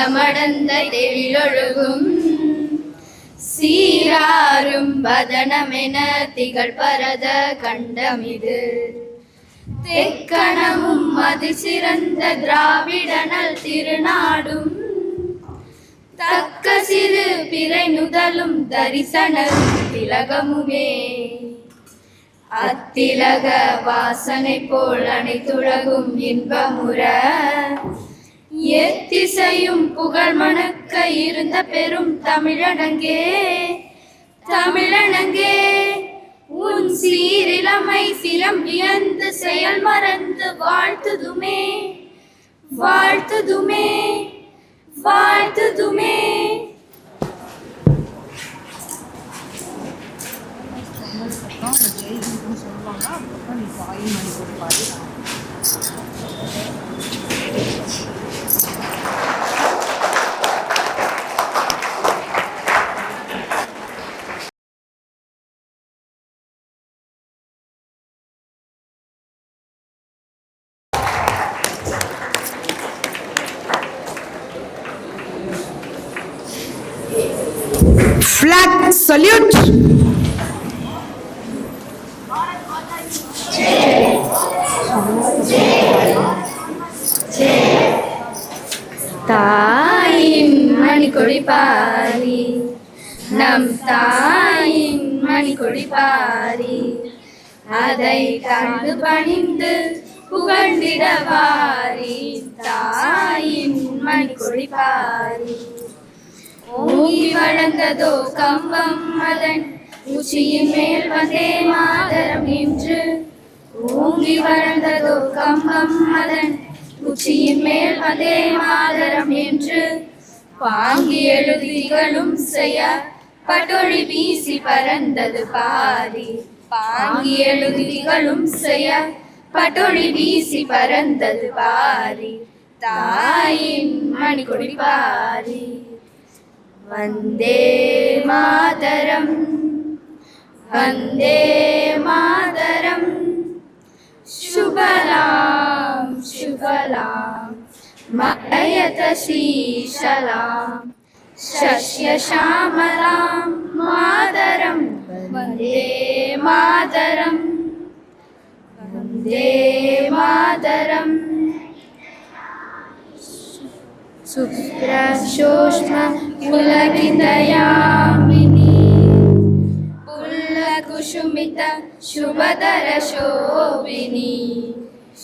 நீலமடந்த தெளிலொழுகும் சீராரும் வதனமென திகழ் பரத கண்டமிது தெக்கணமும் அதி சிறந்த திராவிடனல் திருநாடும் தக்க சிறு பிறை நுதலும் தரிசனரும் திலகமுமே அத்திலக வாசனை போல் அனைத்துலகும் இன்பமுற எத்திசையும் புகழ் மணக்க இருந்த பெரும் தமிழனங்கே தமிழனங்கே உன் சீரிலமை சிரம் வியந்து செயல் மறந்து வாழ்த்துதுமே வாழ்த்துதுமே வாழ்த்துதுமே. Flag salute. தாயின் மணிக்கொடி பாரி நம் தாயின் மணிக்கொடி பாரி அதை கண்டு பணிந்து புகழ்ந்திடவாரி தாயின் மணிக்கொடி பாரி ஓங்கி வளர்ந்ததோ கம்பம் அதன் உச்சியின் மேல் வந்தே மாதரம் என்று ஓங்கி வளர்ந்ததோ கம்பம் அதன் உச்சியின் மேல் வந்தே மாதரம் என்று பாங்கி எழுதிகளும் செய்ய பட்டொழி வீசி பறந்தது பாரி பாங்கி எழுதிகளும் செய்ய பட்டொழி வீசி பறந்தது பாரி தாயின் மணிக்கொடி பாரி. வந்தே மாதரம் வந்தே மாதரம் शुभलाम शुभलाम मयत शीशलाम शस्य श्यामलाम मातरम वंदे मातरम वंदे मातरम सुप्रशोष्म पुलकितयामिनी कुसुमित शुभधर शोभिनी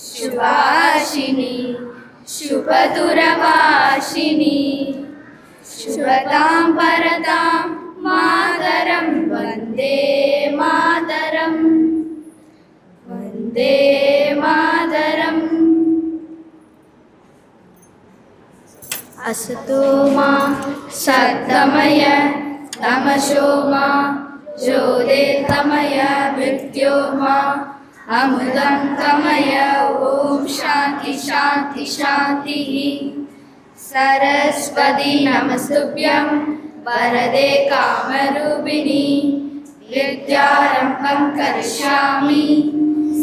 शुभाशिनी शुभदुरवाशिनी शुभतां परतां मातरं वन्दे मातरं वन्दे मातरम्. असतो मा सद्गमय तमसो मा ज्योतिर्गमय मृत्योर्मा अमृतं गमय. ओम शांति शांति शांति. सरस्वती नमस्तुभ्यं वरदे कामरूपिणी विद्यारम्भं करिष्यामि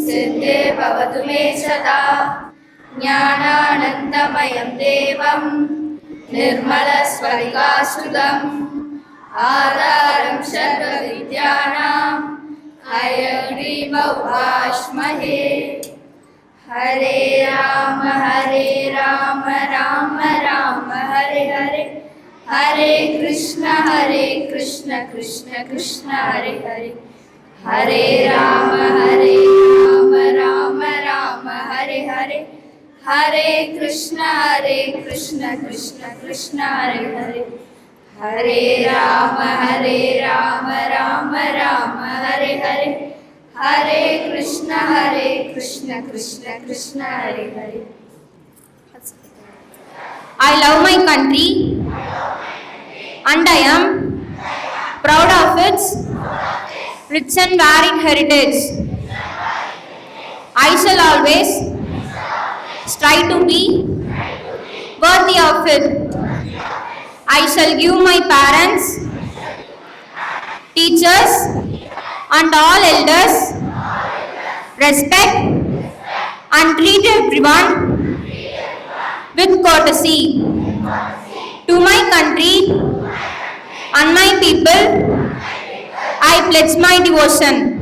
सिद्धे भवतु मे सदा. ज्ञानानन्दमयं देवं निर्मलस्फटिकासुतं आधारं सर्वविद्यानां हयग्रीवोपास्महे. हरे Ram Ram Ram Hare Hare Hare Krishna Krishna Krishna Hare Hare Hare Ram Ram Ram Hare Hare Hare Krishna Krishna Krishna Hare Hare Hare Ram Ram Ram Hare Hare Hare Krishna Krishna Krishna Hare Hare. I love my country and I am proud of its rich and varied heritage. I shall always strive to be worthy of it. I shall give my parents, teachers and all elders respect and treat everyone with courtesy. to my country and my people, I pledge my devotion.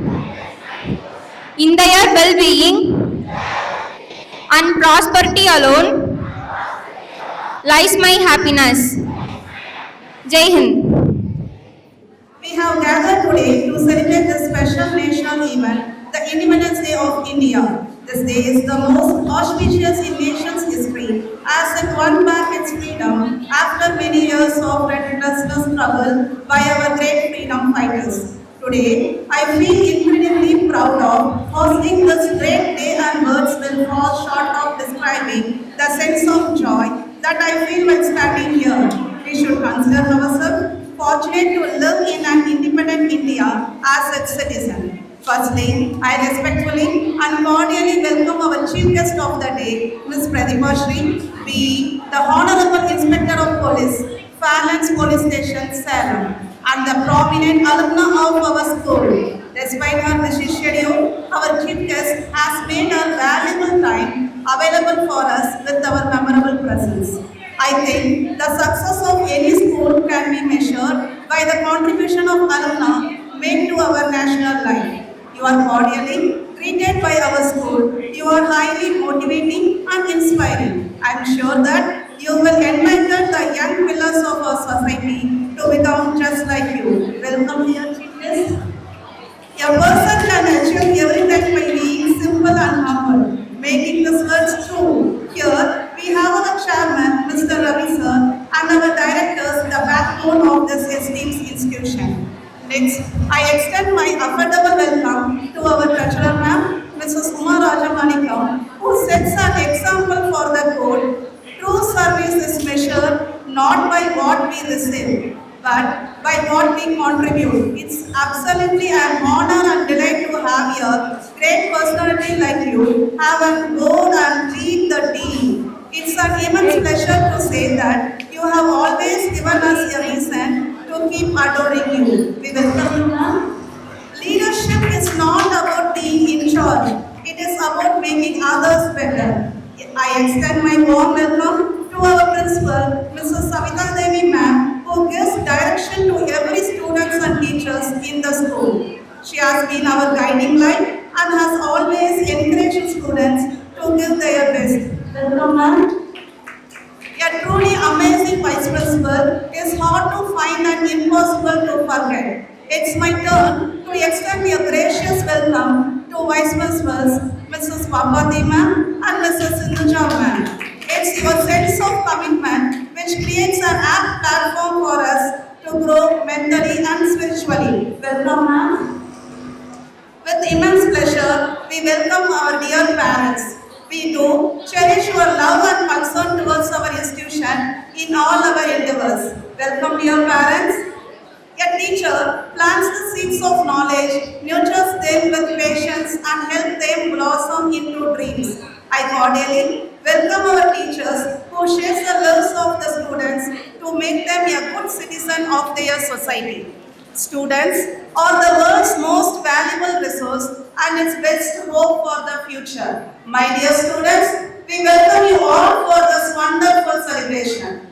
In their well-being and prosperity alone lies my happiness. Jai Hind. We have gathered today to celebrate the special national event, the Independence Day of India. This day is the most auspicious in nation's history, as it won back its freedom after many years of relentless struggle by our great freedom fighters. Today, I feel incredibly proud of hosting this great day, and words will fall short of describing the sense of joy that I feel when standing here. We should consider ourselves fortunate to live in an independent India as its citizen. Firstly, I respectfully and cordially welcome our Chief Guest of the day, Ms. Pratibha Shri, B. the Honorable Inspector of Police, Fairlands Police Station, Salem, and the prominent alumna of our school. Despite her busy schedule, our Chief Guest has made her valuable time available for us with our memorable presence. I think the success of any school can be measured by the contribution of alumna made to our national life. You are cordially treated by our school. You are highly motivating and inspiring. I am sure that you will enlighten the young pillars of our society to become just like you. Welcome here, Chief Guest. A person can achieve everything by being simple and humble, making this words true. Here, we have our chairman, Mr. Ravi sir, and our directors, the backbone of this esteemed institution. Next, I extend my affordable welcome to our treasurer ma'am, Mrs. Uma Rajamanikam, who sets an example for the code. True service is measured not by what we receive, but by what we contribute. It's absolutely an honor and delight to have a great personality like you have on board and lead the team. It's an immense pleasure to say that you have always given us a reason to keep adoring you. We welcome you, ma'am. Leadership is not about being in charge. It is about making others better. I extend my warm welcome to our principal, Mrs. Savita Devi ma'am, who gives direction to every students and teachers in the school. She has been our guiding light and has always encouraged students to give their best. Welcome, ma'am. A truly amazing vice principal is hard to find and impossible to forget. It's my turn to extend a gracious welcome to vice principals, Mrs. Papati ma'am and Mrs. Sindhuja ma'am. It's your sense of commitment which creates an apt platform for us to grow mentally and spiritually. Welcome, ma'am. With immense pleasure, we welcome our dear parents. We do cherish your love and concern towards our institution in all our endeavors. Welcome, dear parents. A teacher plants the seeds of knowledge, nurtures them with patience, and helps them blossom into dreams. I cordially welcome our teachers who share the lives of the students to make them a good citizen of their society. Students are the world's most valuable resource and its best hope for the future. My dear students, we welcome you all for this wonderful celebration.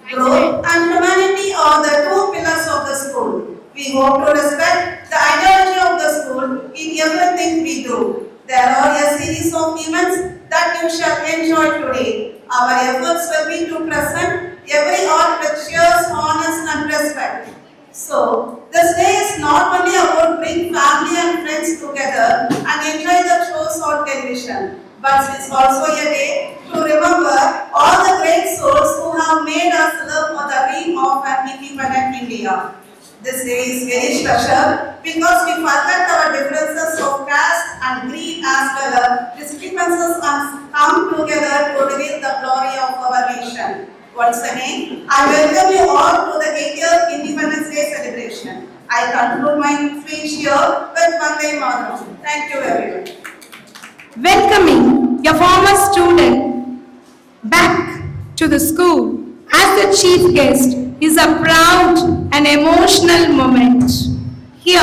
Growth and humanity are the two pillars of the school. We hope to respect the ideology of the school in everything we do. There are a series of events that you shall enjoy today. Our efforts will be to present every art with cheers, honest and respect. So, this day is not only about bringing family and friends together and enjoy the shows on television, but it's also a day to remember all the great souls who have made us live for the dream of an independent India. This day is very special because we forget our differences of caste and creed as well as discrepancies and come together to reveal the glory of our nation. Once again, I welcome you all to the 80th Independence Day celebration. I conclude my speech here with Vande Mataram. Thank you everyone. Welcoming your former student back to the school as the chief guest is a proud and emotional moment. Here,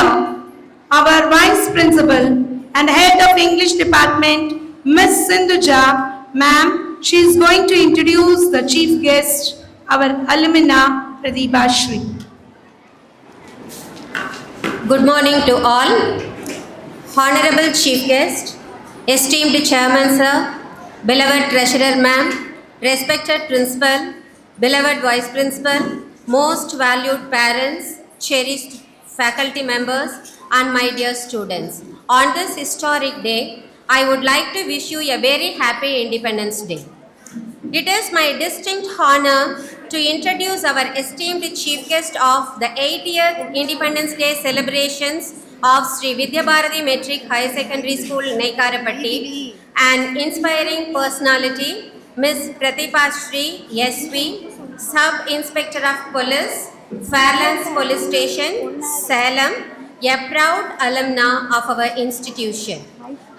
our Vice Principal and Head of English Department, Miss Sindhuja, ma'am, she is going to introduce the chief guest our alumna Pratibha Shri. Good morning to all. Honorable Chief Guest, esteemed Chairman Sir, beloved Treasurer Ma'am, respected Principal, beloved Vice Principal, most valued parents, cherished faculty members, and my dear students. On this historic day, I would like to wish you a very happy Independence Day. It is my distinct honor to introduce our esteemed Chief Guest of the 80th Independence Day celebrations of Sri Vidya Bharati Metric Higher Secondary School, Naikarapatti, an inspiring personality, Ms. Pratibha Shri, SV, Sub-Inspector of Police, Fairlands Police Station, Salem, a proud alumna of our institution.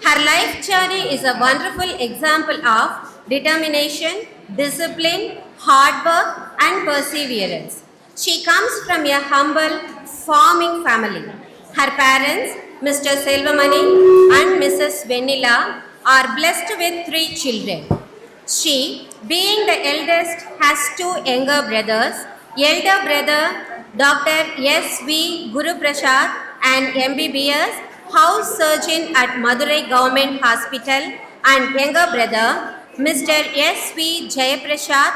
Her life journey is a wonderful example of determination, discipline, hard work, and perseverance. She comes from a humble farming family. Her parents, Mr. Selvamani and Mrs. Venila, are blessed with 3 children. She, being the eldest, has 2 younger brothers. Elder brother, Dr. S.V. Guru Prasad, and MBBS, house surgeon at Madurai Government Hospital, and younger brother, Mr. S.V. Jayaprasad,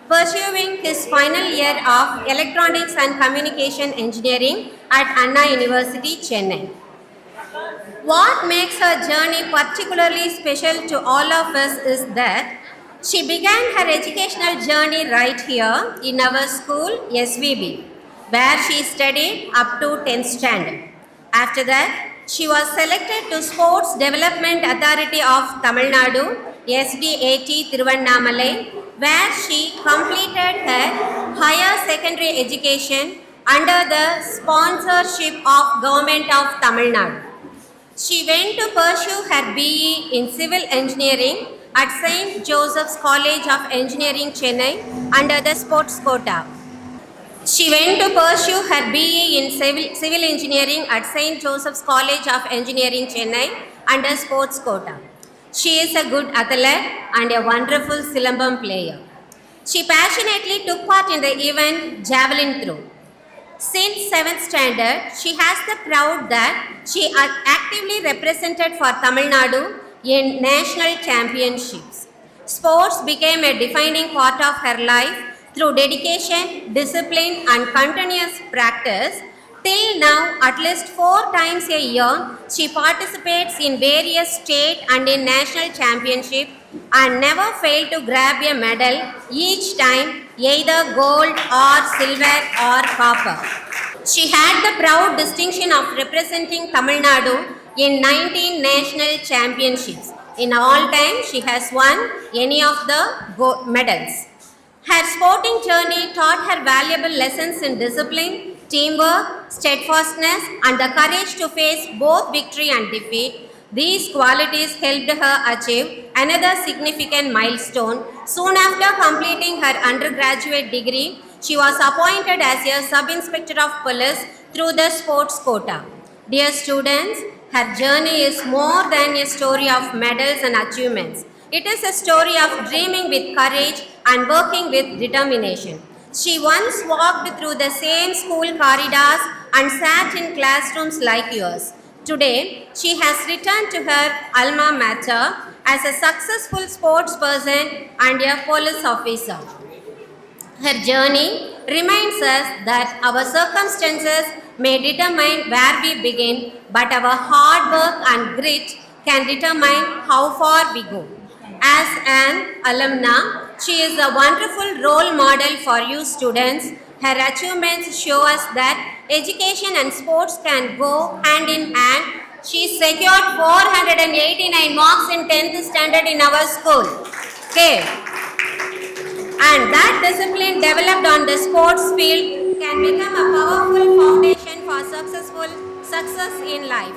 pursuing his final year of Electronics and Communication Engineering at Anna University, Chennai. What makes her journey particularly special to all of us is that she began her educational journey right here in our school, SVB, where she studied up to 10th standard. After that, she was selected to Sports Development Authority of Tamil Nadu, SDAT Thiruvannamalai, where she completed her higher secondary education under the sponsorship of Government of Tamil Nadu. She went to pursue her BE in Civil Engineering at St. Joseph's College of Engineering, Chennai, under the sports quota. She went to pursue her BE in Civil Engineering at St. Joseph's College of Engineering, Chennai, under sports quota. She is a good athlete and a wonderful Silambam player. She passionately took part in the event javelin throw. Since 7th standard, she has the pride that she actively represented for Tamil Nadu in national championships. Sports became a defining part of her life through dedication, discipline, and continuous practice. Till now, at least 4 times a year, she participates in various state and in national championships and never failed to grab a medal, each time either gold or silver or copper. She had the proud distinction of representing Tamil Nadu in 19 national championships. In all time, she has won any of the medals. Her sporting journey taught her valuable lessons in discipline, teamwork, steadfastness, and the courage to face both victory and defeat. These qualities helped her achieve another significant milestone. Soon after completing her undergraduate degree, she was appointed as a sub-inspector of police through the sports quota. Dear students, her journey is more than a story of medals and achievements. It is a story of dreaming with courage and working with determination. She once walked through the same school corridors and sat in classrooms like yours. Today, she has returned to her alma mater as a successful sports person and a police officer. Her journey reminds us that our circumstances may determine where we begin, but our hard work and grit can determine how far we go. As an alumna, she is a wonderful role model for you students. Her achievements show us that education and sports can go hand in hand. She secured 489 marks in 10th standard in our school. Okay. And that discipline developed on the sports field can become a powerful foundation for success in life.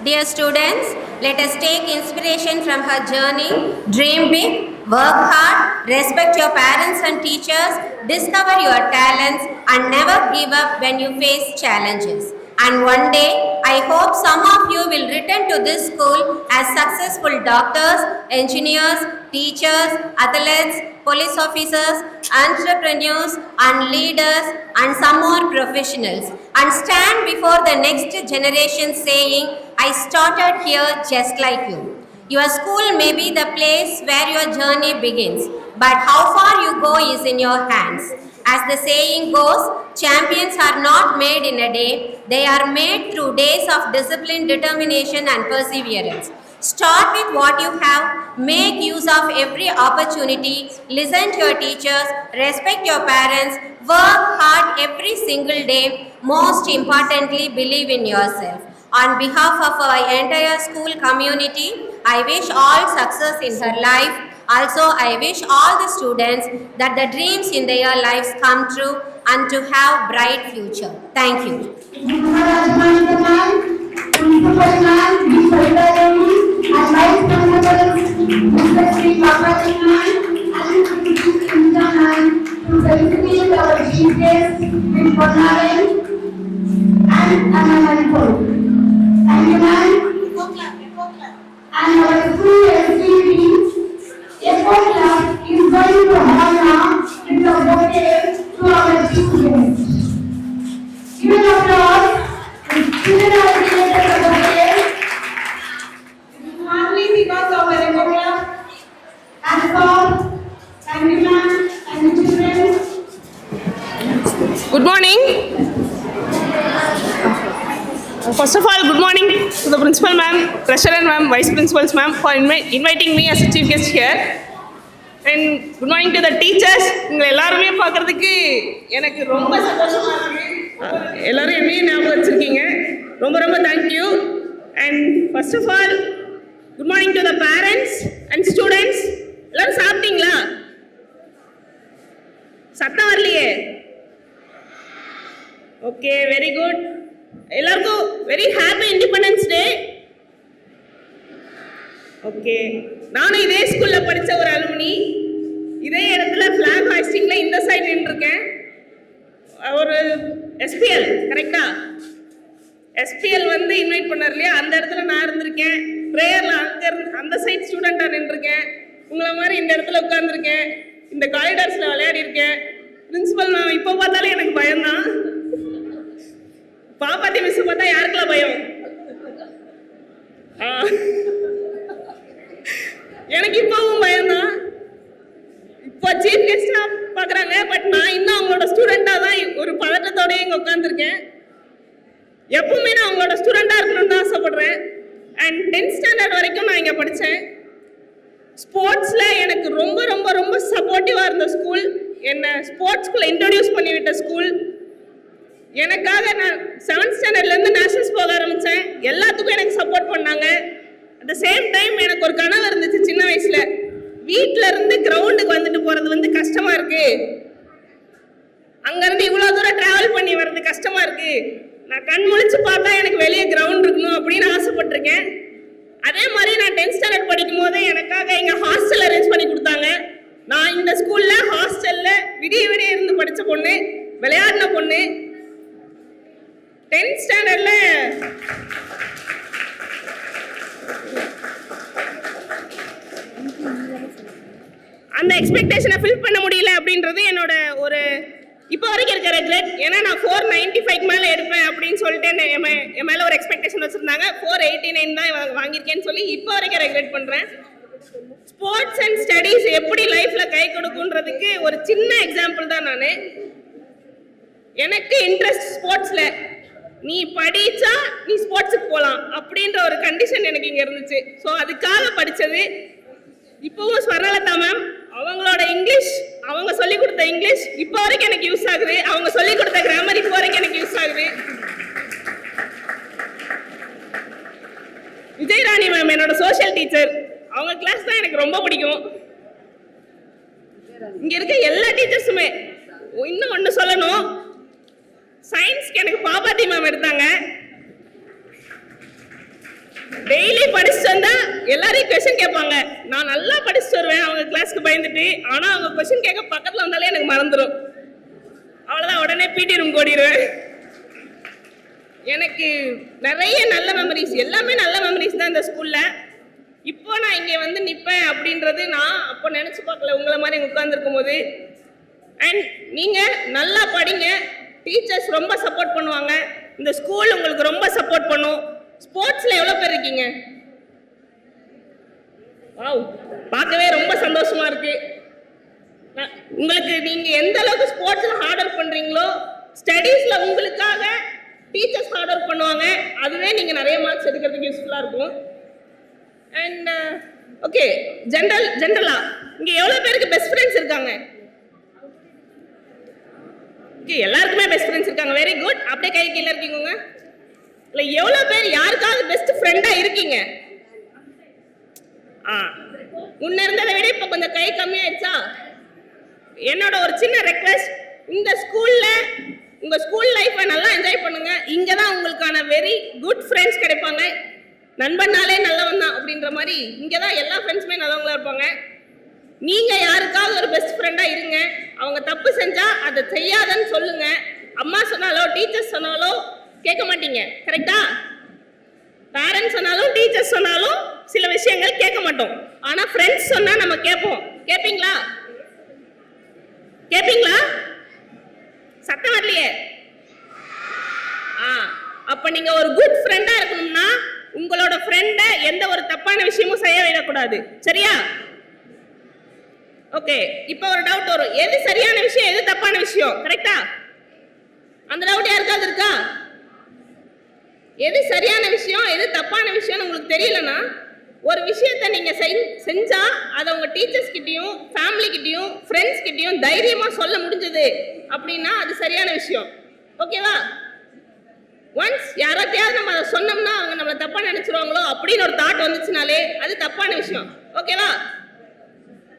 Dear students, let us take inspiration from her journey. Dream big, work hard, respect your parents and teachers, discover your talents, and never give up when you face challenges. And one day, I hope some of you will return to this school as successful doctors, engineers, teachers, athletes, police officers, entrepreneurs and leaders and some more professionals, and stand before the next generation saying, I started here just like you. Your school may be the place where your journey begins, but how far you go is in your hands. As the saying goes, champions are not made in a day, they are made through days of discipline, determination and perseverance. Start with what you have, make use of every opportunity, listen to your teachers, respect your parents, work hard every single day, most importantly, believe in yourself. On behalf of our entire school community, I wish all success in her life. Also, I wish all the students that the dreams in their lives come true and to have bright future. Thank you. And our school SCB, Echo Club is going to honor with a bouquet to our students. Even after all, the children are created the bouquet only because of the Echo Club. And so, thank you ma'am, and the children. Good morning. First of all, good morning to the principal ma'am, treasurer ma'am, vice principals ma'am for inviting me as a chief guest here. And good morning to the teachers. உங்களை எல்லாருமே பார்க்கறதுக்கு எனக்கு ரொம்ப சந்தோஷமா இருக்கு. எல்லாரும் என்னையும் ஞாபகம் வச்சிருக்கீங்க. ரொம்ப ரொம்ப thank you. And first of all, good morning to the parents and students. எல்லாரும் சாப்பிட்டீங்களா? சத்தம் வரலையே. Okay, very good. எல்லாருக்கும் very happy independence day. Okay, நானும் இதே ஸ்கூல்ல படிச்ச ஒரு அலுமினி. இதே இடத்துல ஃபிளாக் ஹாய்ஸ்டிங்ல இந்த சைடு நின்றுருக்கேன். ஒரு எஸ்பிஎல் கரெக்டா? எஸ்பிஎல் வந்து இன்வைட் பண்ணார் இல்லையா, அந்த இடத்துல நான் இருந்திருக்கேன். ப்ரேயர்ல அந்த சைட் ஸ்டூடெண்டா நின்றுருக்கேன். உங்களை மாதிரி இந்த இடத்துல உட்கார்ந்துருக்கேன். இந்த காரிடார்ஸ்ல விளையாடி இருக்கேன். பிரின்சிபல் மேம் இப்போ பார்த்தாலே எனக்கு பயம்தான். பாப்பாத்தி மிஸ் பார்த்தா யாருக்கெல்லாம் பயம்? எனக்கு இப்பவும் பயம்தான். இப்போ சீஃப் கெஸ்டா பாக்குறாங்க, பட் நான் இன்னும் அவங்களோட ஸ்டூடெண்டா தான் ஒரு பதட்டத்தோடய இங்க உட்காந்துருக்கேன். எப்பவுமே நான் அவங்களோட ஸ்டூடெண்டா இருக்கணும்னு தான் ஆசைப்படுறேன். அண்ட் 10th ஸ்டாண்டர்ட் வரைக்கும் நான் இங்க படித்தேன். ஸ்போர்ட்ஸ்ல எனக்கு ரொம்ப ரொம்ப ரொம்ப சப்போர்ட்டிவா இருந்த ஸ்கூல், என்ன ஸ்போர்ட்ஸ்குள்ள இன்ட்ரோடியூஸ் பண்ணி விட்ட ஸ்கூல். எனக்காக நான் 7th ஸ்டாண்டர்ட்லேருந்து நேஷனல்ஸ் போக ஆரம்பித்தேன். எல்லாத்துக்கும் எனக்கு சப்போர்ட் பண்ணாங்க. அட் த சேம் டைம் எனக்கு ஒரு கனவு இருந்துச்சு சின்ன வயசில். வீட்டில் இருந்து கிரவுண்டுக்கு வந்துட்டு போகிறது வந்து கஷ்டமாக இருக்குது, அங்கேருந்து இவ்வளோ தூரம் ட்ராவல் பண்ணி வர்றது கஷ்டமாக இருக்குது, நான் கண் முழிச்சு பார்த்தா எனக்கு வெளியே கிரவுண்ட் இருக்கணும் அப்படின்னு ஆசைப்பட்டிருக்கேன். அதே மாதிரி நான் 10th ஸ்டாண்டர்ட் படிக்கும் போதே எனக்காக எங்கள் ஹாஸ்டல் அரேஞ்ச் பண்ணி கொடுத்தாங்க. நான் இந்த ஸ்கூலில் ஹாஸ்டலில் விடிய விடிய இருந்து படித்த பொண்ணு, விளையாடின பொண்ணு. 10th ஸ்டாண்டர்ட்ல அந்த எக்ஸ்பெக்டேஷனை ஃபில் பண்ண முடியல அப்படின்றது என்னோட ஒரு இப்போ வரைக்கும் இருக்கிற ரெக்ரெட். ஏன்னா நான் 495 மேலே எடுப்பேன் அப்படின்னு சொல்லிட்டு என் மேலே ஒரு எக்ஸ்பெக்டேஷன் வச்சுருந்தாங்க. 489 தான் வாங்கியிருக்கேன்னு சொல்லி இப்போ வரைக்கும் ரெக்ரெட் பண்ணுறேன். ஸ்போர்ட்ஸ் அண்ட் ஸ்டடீஸ் எப்படி லைஃப்பில் கை கொடுக்குன்றதுக்கு ஒரு சின்ன எக்ஸாம்பிள் தான் நான். எனக்கு இன்ட்ரெஸ்ட் ஸ்போர்ட்ஸில், நீ படிச்சா நீ ஸ்போர்ட்ஸுக்கு போகலாம் அப்படின்ற ஒரு கண்டிஷன் எனக்கு இங்கே இருந்துச்சு. ஸோ அதுக்காக படித்தது. இப்போவும் ஸ்வர்ணலதா மேம் அவங்களோட இங்கிலீஷ், அவங்க சொல்லிக் கொடுத்த இங்கிலீஷ் இப்போ வரைக்கும் எனக்கு யூஸ் ஆகுது. அவங்க சொல்லிக் கொடுத்த கிராமர் இப்போ வரைக்கும் எனக்கு யூஸ் ஆகுது. விஜயராணி மேம் என்னோட சோஷியல் டீச்சர், அவங்க கிளாஸ் தான் எனக்கு ரொம்ப பிடிக்கும். இங்க இருக்க எல்லா டீச்சர்ஸுமே. இன்னும் ஒன்று சொல்லணும், சயின்ஸ்க்கு எனக்கு பாப்பாத்தி மேம் எடுத்தாங்க. டெய்லி படிச்சுட்டு வந்தா எல்லாரையும் கொஸ்டின் கேட்பாங்க. நான் நல்லா படிச்சுட்டு வருவேன் அவங்க கிளாஸ்க்கு பயந்துட்டு. ஆனா அவங்க கொஸ்டின் கேட்க பக்கத்துல வந்தாலே எனக்கு மறந்துடும். அவ்வளவுதான், உடனே பிடி ரூம் ஓடிடுவேன். எனக்கு நிறைய நல்ல மெமரிஸ், எல்லாமே நல்ல மெமரிஸ் தான் இந்த ஸ்கூல்ல. இப்போ நான் இங்கே வந்து நிற்பேன் அப்படின்றது நான் அப்போ நினச்சி பார்க்கல, உங்களை மாதிரி இங்கே உட்காந்துருக்கும் போது. அண்ட் நீங்கள் நல்லா படிங்க, டீச்சர்ஸ் ரொம்ப சப்போர்ட் பண்ணுவாங்க, இந்த ஸ்கூல் உங்களுக்கு ரொம்ப சப்போர்ட் பண்ணும். ஸ்போர்ட்ஸில் எவ்வளோ பேர் இருக்கீங்க? வாவ், பார்க்கவே ரொம்ப சந்தோஷமா இருக்கு. உங்களுக்கு நீங்கள் எந்த அளவுக்கு ஸ்போர்ட்ஸில் ஹார்ட் ஒர்க் பண்ணுறீங்களோ, ஸ்டடீஸில் உங்களுக்காக டீச்சர்ஸ் ஹார்ட் ஒர்க் பண்ணுவாங்க. அதுவே நீங்கள் நிறைய மார்க்ஸ் எடுக்கிறதுக்கு யூஸ்ஃபுல்லாக இருக்கும். அண்ட் ஓகே, ஜென்ரலா இங்கே எவ்வளோ பேருக்கு பெஸ்ட் ஃப்ரெண்ட்ஸ் இருக்காங்க? ஓகே, எல்லாருக்குமே பெஸ்ட் ஃப்ரெண்ட்ஸ் இருக்காங்க. Very good. அப்படியே கை கீழே இருக்கீங்க. இல்லை, எவ்வளோ பேர் யாருக்காவது பெஸ்ட் ஃப்ரெண்டாக இருக்கீங்க? முன்ன இருந்ததை விட இப்போ கொஞ்சம் கை கம்மியாயிடுச்சா? என்னோட ஒரு சின்ன ரெக்வெஸ்ட், இந்த ஸ்கூல்ல உங்க ஸ்கூல் லைஃப்பை நல்லா என்ஜாய் பண்ணுங்க. இங்க தான் உங்களுக்கான வெரி குட் ஃப்ரெண்ட்ஸ் கிடைப்பாங்க. நண்பனாலே நல்லவன் தான் அப்படின்ற மாதிரி இங்கே தான் எல்லா ஃப்ரெண்ட்ஸுமே நல்லவங்களா இருப்பாங்க. நீங்க யாருக்காவது ஒரு பெஸ்ட் ஃப்ரெண்டா இருங்க. அவங்க தப்பு செஞ்சா அதை செய்யாதன்னு சொல்லுங்க. அம்மா சொன்னாலோ டீச்சர்ஸ் சொன்னாலோ கேட்க மாட்டீங்க, கரெக்டா? பேரண்ட்ஸ் சொன்னாலும் டீச்சர்ஸ் சொன்னாலும் சில விஷயங்கள் கேட்க மாட்டோம். ஆனா ஃப்ரெண்ட்ஸ் சொன்னா நம்ம கேட்போம். கேட்பீங்களா? கேட்பீங்களா? சத்தம் வரலையே. அப்ப நீங்க ஒரு குட் ஃப்ரெண்டா இருக்கணும்னா உங்களோட ஃப்ரெண்ட எந்த ஒரு தப்பான விஷயமும் செய்ய விடக்கூடாது, சரியா? ஓகே, இப்போ ஒரு டவுட் வரும், எது சரியான விஷயம் எது தப்பான விஷயம், கரெக்டா? அந்த டவுட் யாருக்காவது இருக்கா? எது சரியான விஷயம் எது தப்பான விஷயம்னு உங்களுக்கு தெரியலனா, ஒரு விஷயத்தை நீங்க செஞ்சா அதை உங்க டீச்சர்ஸ் கிட்டயும் ஃபேமிலி கிட்டயும் ஃப்ரெண்ட்ஸ் கிட்டயும் தைரியமா சொல்ல முடிஞ்சது அப்படின்னா அது சரியான விஷயம். ஓகேவா? ஒன்ஸ் யாராத்தையாவது நம்ம அதை சொன்னோம்னா அவங்க நம்மளை தப்பா நினைச்சிருவாங்களோ அப்படின்னு ஒரு தாட் வந்துச்சுனாலே அது தப்பான விஷயம். ஓகேவா?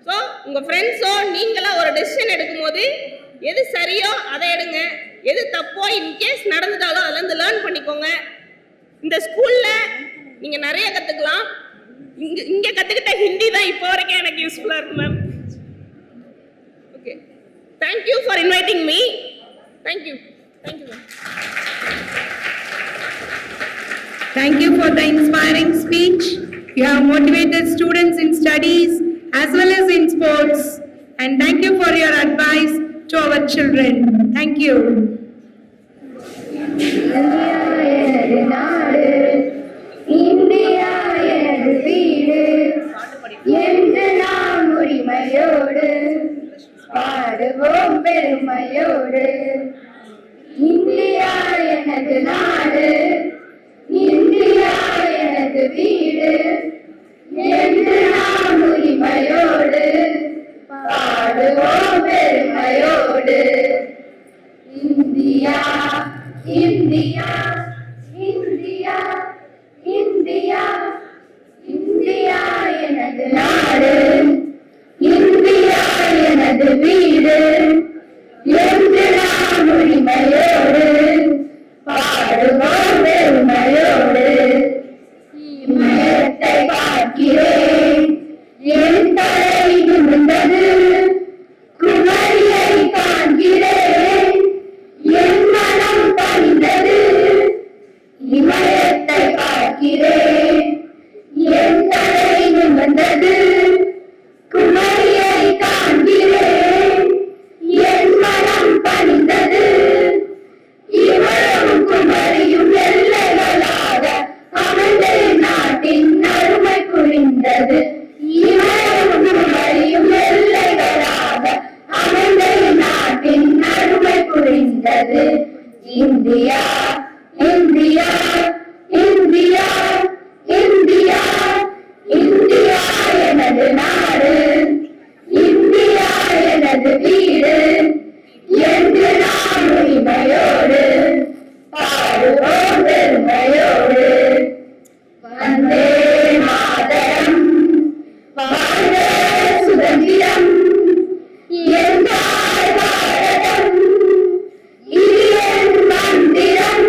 ஸோ உங்க ஃப்ரெண்ட்ஸோ நீங்களா ஒரு டெசிஷன் எடுக்கும் போது எது சரியோ அதை எடுங்க, எது தப்போ இன்கேஸ் நடந்துட்டாலும் அதுல இருந்து லேர்ன் பண்ணிக்கோங்க. இந்த ஸ்கூல்ல நீங்க நிறைய கத்துக்கலாம். இங்க கத்துக்கிட்ட ஹிந்தி தான் இப்போ வரைக்கும் எனக்கு யூஸ்ஃபுல்லா இருக்கு ma'am. Okay, thank you for inviting me. Thank you. Thank you ma'am. Thank you for the inspiring speech. You have motivated students in studies as well as in sports. And thank you for your advice to our children. Thank you. India எனது வீடு என்று நாம் உரிமையோடு பாடுவோம் பெருமையோடு. India எனது நாடு, India எனது வீடு என்று நாம் உரிமையோடு பாடுவோம் பெருமையோடு. India India India India India எனது நாடு, இந்தியா எனது வீடு என்று நாம் உரிமையோடு பாடுவோம் பெருமையோடு. இமயத்தை பார்க்கிறேன் என் தலை நிமிர்ந்தது, குமரியை காண்கிறேன் என் மனம் பணிந்தது. இமயத்தை பார்க்கிறேன் என் தலை நிமிர்ந்தது, குமரியை காண்கிறேன் என் மனம் பணிந்தது. இவரும் குமரியும் எல்லைகளாக அமைந்த நாட்டின் அருமை புரிந்தது. இவரும் குமரியும் எல்லைகளாக அமைந்த நாட்டின் அருமை புரிந்தது. India India India India India எனது நாடு, இந்தியா எனது வீடு என்று நாம் உரிமையோடு பாடுவோம் பெருமையோடு. வந்தே மாதரம், வாழ்க சுதந்திரம், என்றால் பாரதம் இது என் மந்திரம்.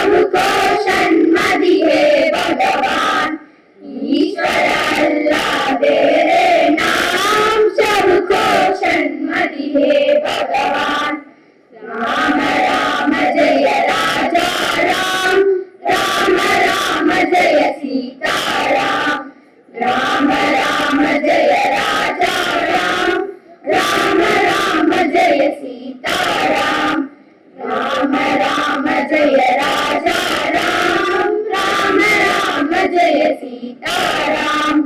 सबको षण्मति हे भगवान, ईश्वर अल्लाह तेरे नाम सबको षण्मति हे भगवान। राम राम जय राजा राम, राम राम जय सीता राम, राम राम जय राजा राम, राम राम जय सीता राम, राम राम जय राजा राम, राम राम जय सीता राम,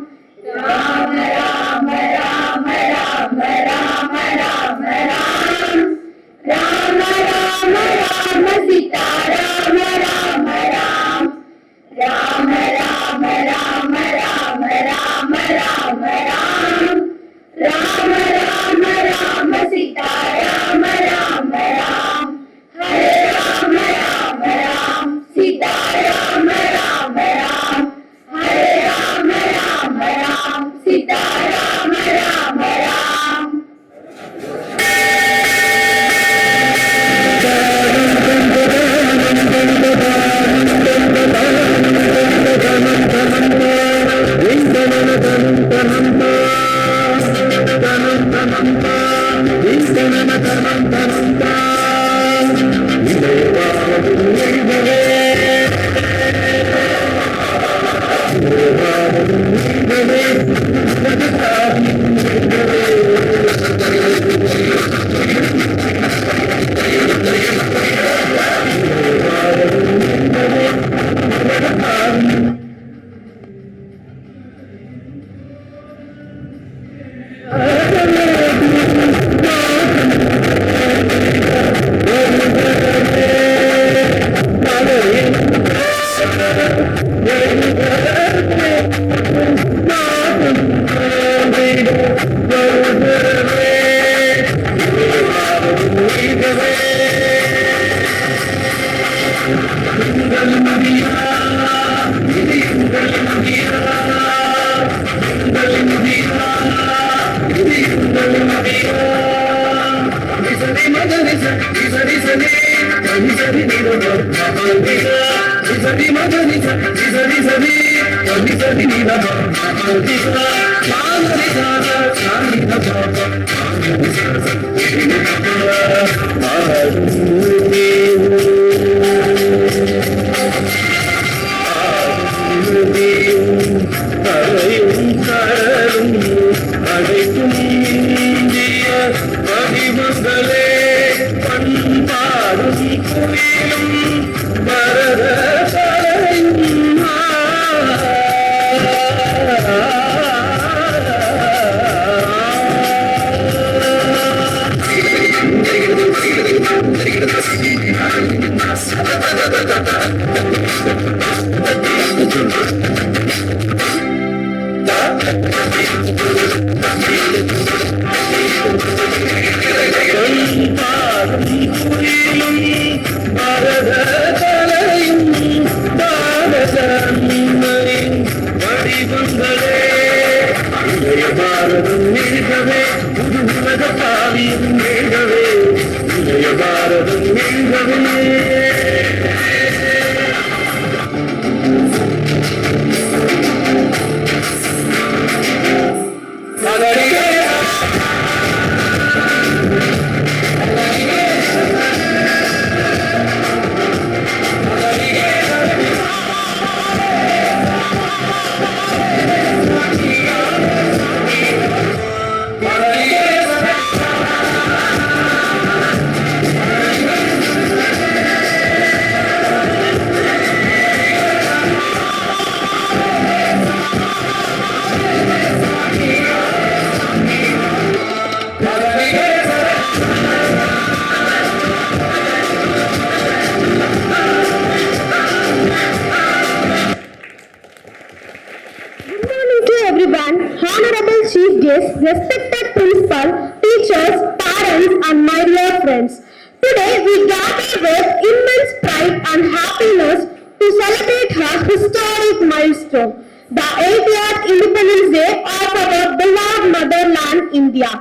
राम राम राम राम राम राम राम, राम राम राम सीता राम, राम राम, राम राम राम राम राम राम राम, राम राम राम सीता राम, राम राम, हरे राम राम राम सीता राम, राम राम, हरे Ram Ram Ram Sita Ram, Ram Ram. Respected principal, teachers, parents, and my dear friends. Today we gather with immense pride and happiness to celebrate a historic milestone, the 80th Independence Day of our beloved motherland, India.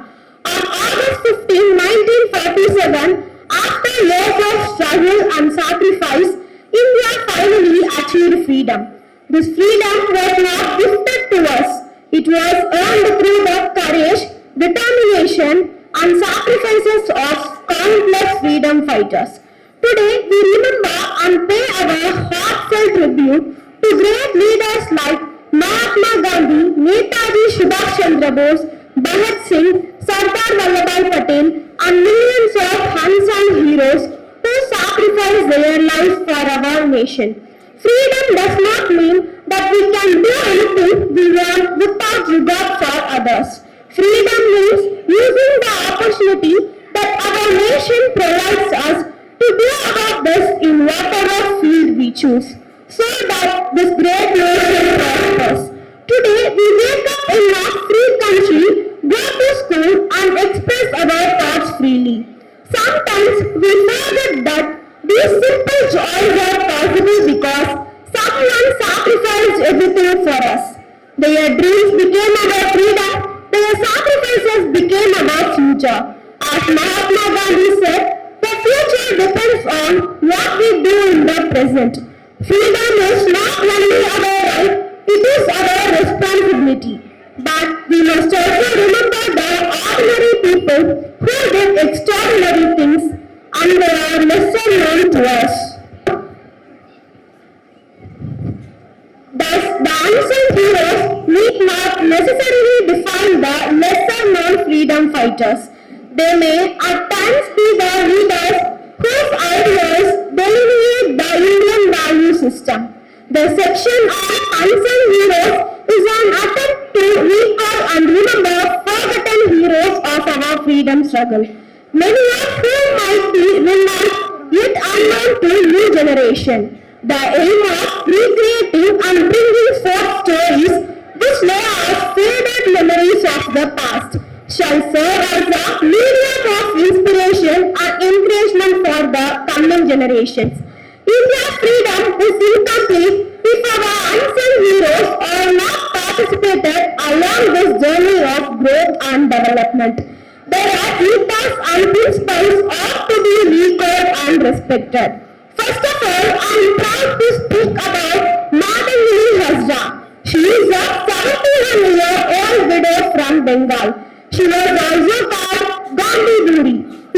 On August 15, 1947, after years of struggle and sacrifice, India finally achieved freedom. This freedom was not gifted to us. It was earned through the courage, determination, and sacrifices of countless freedom fighters. Today, we remember and pay our heartfelt tribute to great leaders like Mahatma Gandhi, Netaji Subhash Chandra Bose, Bhagat Singh, Sardar Vallabhbhai Patel, and millions of unsung heroes who sacrificed their lives for our nation. Freedom does not mean that we can do anything we want without regard for others. Freedom means using the opportunity that our nation provides us to do our best in whatever field we choose, so that this great nation prospers. Today, we wake up in a free country, go to school, and express our thoughts freely. Sometimes we forget that these simple joys are possible because someone sacrificed everything for us. Their dreams became our freedom, their sacrifices became our future. As Mahatma Gandhi said, the future depends on what we do in the present. Freedom is not only our right, it is our responsibility. But we must also remember the ordinary people who did extraordinary things and they are lesser known to us. Thus, the unsung heroes need not necessarily define the lesser known freedom fighters. They may at times be the leaders whose ideas delineate the Indian value system. The section on unsung heroes is an attempt to recall and remember forgotten heroes of our freedom struggle. Many of whom might be renowned yet unknown to new generation. The aim of recreating and bringing forth stories which lay off faded memories of the past shall serve as a medium of inspiration and encouragement for the coming generations. India's freedom is incomplete if our unsung heroes are not participated along this journey of growth and development. Their ethos and principles ought to be recalled and respected. First of all, I am proud to speak about Madhavini Hazra. She is a 71-year-old widow from Bengal. She was also called Gandhi Duri.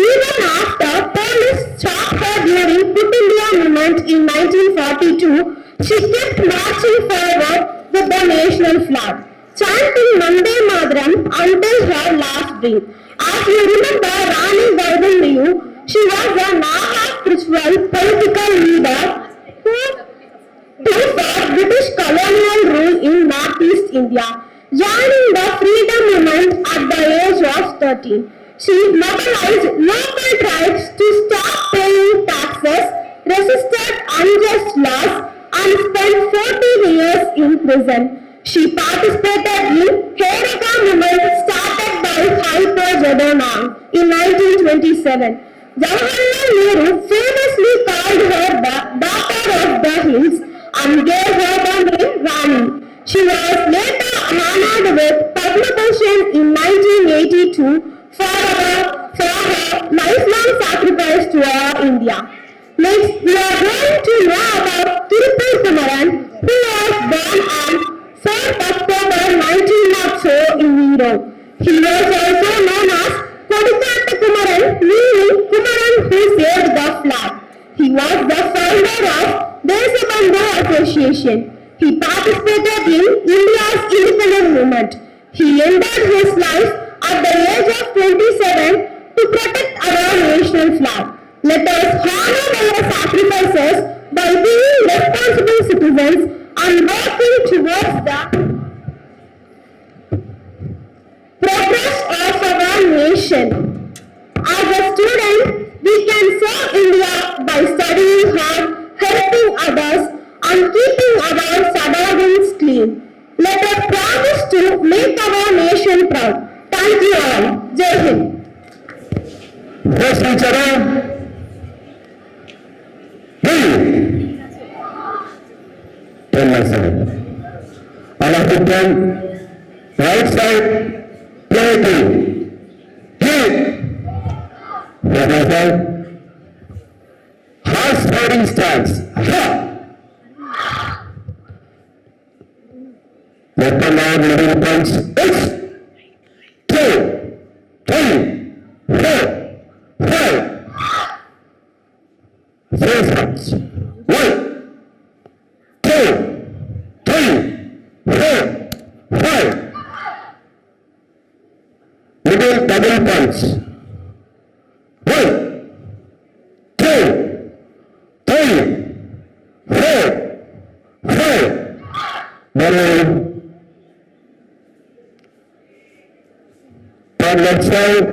Even after police shot her during Quit India movement in 1942, she kept marching forward with the national flag, chanting Vande Mataram until her last breath. As you remember Rani Gaidinliu, she was a Naga-spiritual political leader who fought British colonial rule in Northeast India. Joining the freedom movement at the age of 13, she mobilized local tribes to stop paying taxes, resisted unjust laws, and spent 14 years in prison. She participated in Heraka movement started by Hypo Jadonang in 1927. Jawaharlal Nehru famously called her the daughter of the hills and gave her the name Rani. She was later honored with Padma Bhushan in 1982 for her lifelong sacrifice to our India. Next, we are going to know about Tirupal Kumaran, who was born on 4th October 1904 in Erode. He was also known as Kodikatta Kumaran, meaning Kumaran who saved the flag. He was the founder of Desabandhu Association. He participated in India's independence movement. He ended his life at the age of 27 to protect our national flag. Let us honor their sacrifices by being responsible citizens and working towards the progress of our nation. As a student, we can serve India by studying hard, helping others, and keeping our surroundings clean. Let us promise to make our nation proud. Thank you all. Jai Hind. First teacher, turn my side. All of you turn right side, play team. Hit. Right side. Horse riding stance. punch. 2, 3, 4, 5. Face punch. 1, 2, 3, 4, 5. Middle double punch. 1, 2, 3, 4, 5. Middle. Turn left side.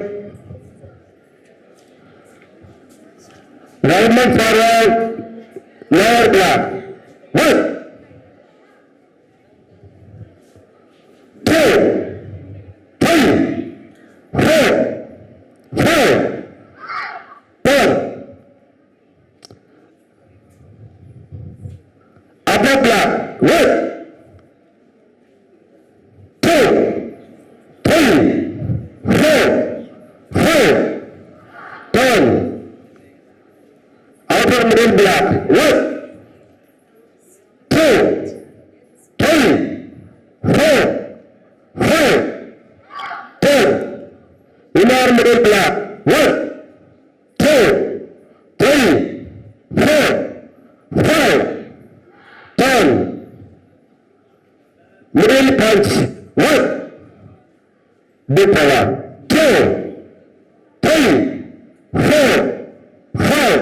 Right leg forward. Lower block. 1, 2, 3, 4, 5. Turn. Upper block. 1, 2, 3, 4, 5. Turn. Outer middle block. 1, 2, 3, 4, 5. Turn. Inner middle block. 1, 2, 3, 4, 5. Turn. Middle punch. 1. Deep power. 2, 3, 4, 5.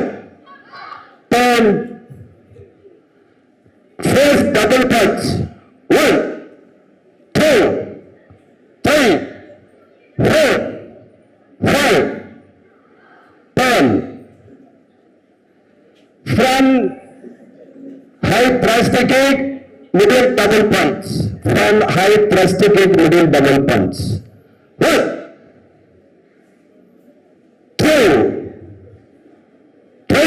Turn. Face double punch. 1, 2, 3, 4, 5. Turn. From high thrust kick, middle double punch. From high thrust kick, middle double punch. 1, 2, 3,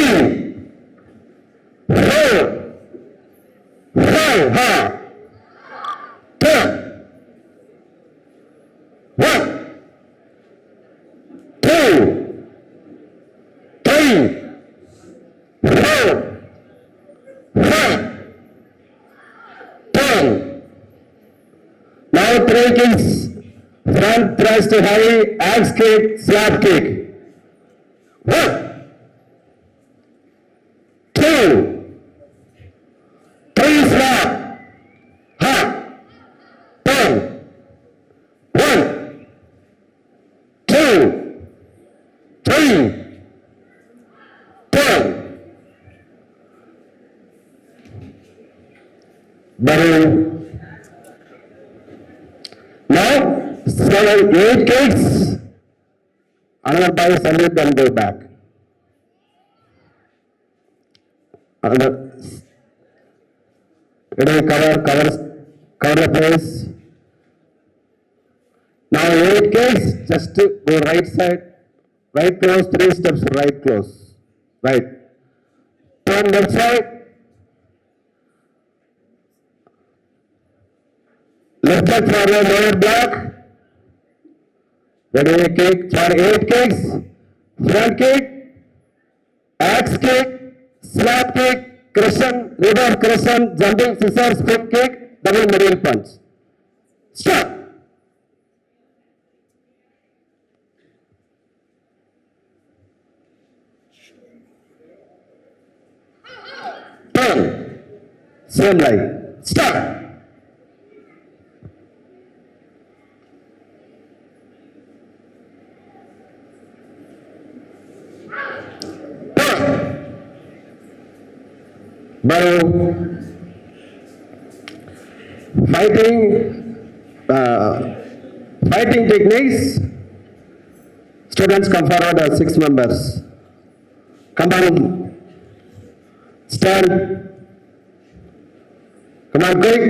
4, 5. Ha. Turn. 1, 2, 3, 4, 5. Turn. Now 3 kicks. Front thrust high, axe kick, slap kick. 1, 2, 3 slap. Ha. Turn. 1, 2, 3. Turn. Barrel. Now 7, 8 kicks. Another 5 salute, then go back. Another. Ready, cover the face. Now 8 kicks, just go right side, right close, 3 steps right close, right. Turn left side, left leg forward, lower block. Ready, kick for 8 kicks, front kick, axe kick, slap kick, crescent, reverse crescent, jumping scissor, spin kick, double middle punch. Stop. Turn. Same line. Stop. Bow. Fighting techniques. Students come forward as 6 members. Come on. Stand. Come on, quick.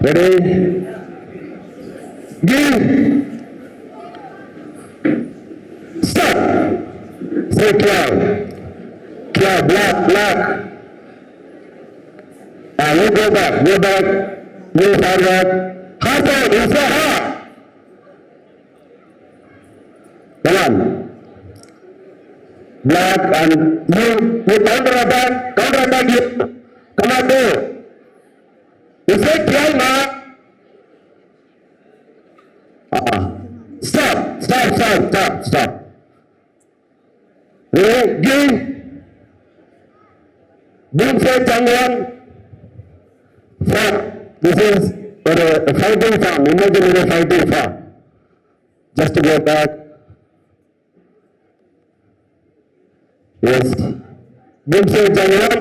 Ready? Give. Stop. Say cloud. Cloud, black. And you go back, move forward. Half out, you say half. Come on. Black and you counter attack you. Commando. You say try now. Stop. Give. Say Changwon. This is a fighting farm, imaginary fighting farm. Just to go back. Yes. Bimse Jangwan.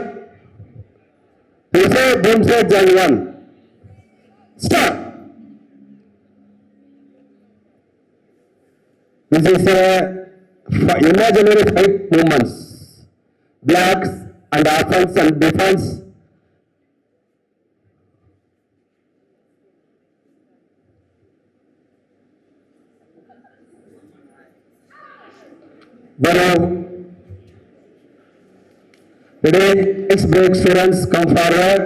You say Bimse Jangwan. Stop. This is a imaginary fight movements. Blacks and offense and defense. Barrow. Ready? Ice break students come forward.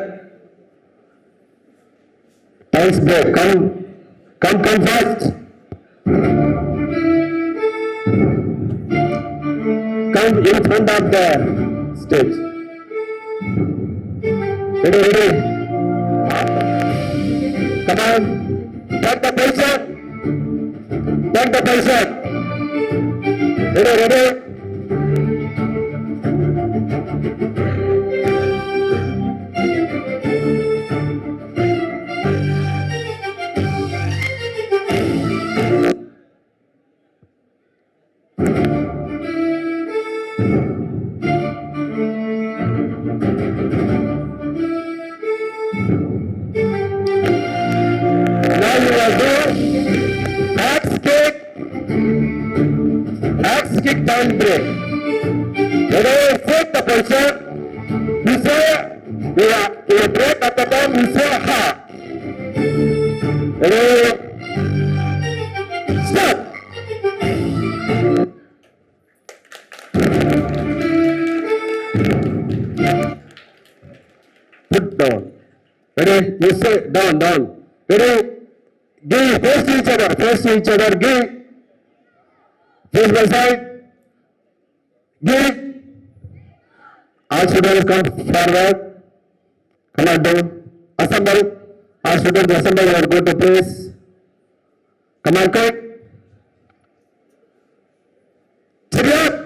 Ice break. Come fast. Come in front of the stage. Ready? Come on. Take the position. Ready? Now you will do axe kick down break. Ready? Take the position. You say you break at the time. You say ha. Ready? Start. Put down. Ready? You say down. Ready? Give face to each other. Give. Face by side. Give. All students come forward. Come on down. Assemble. All students assemble or go to place. Come on, quick. Cheer up.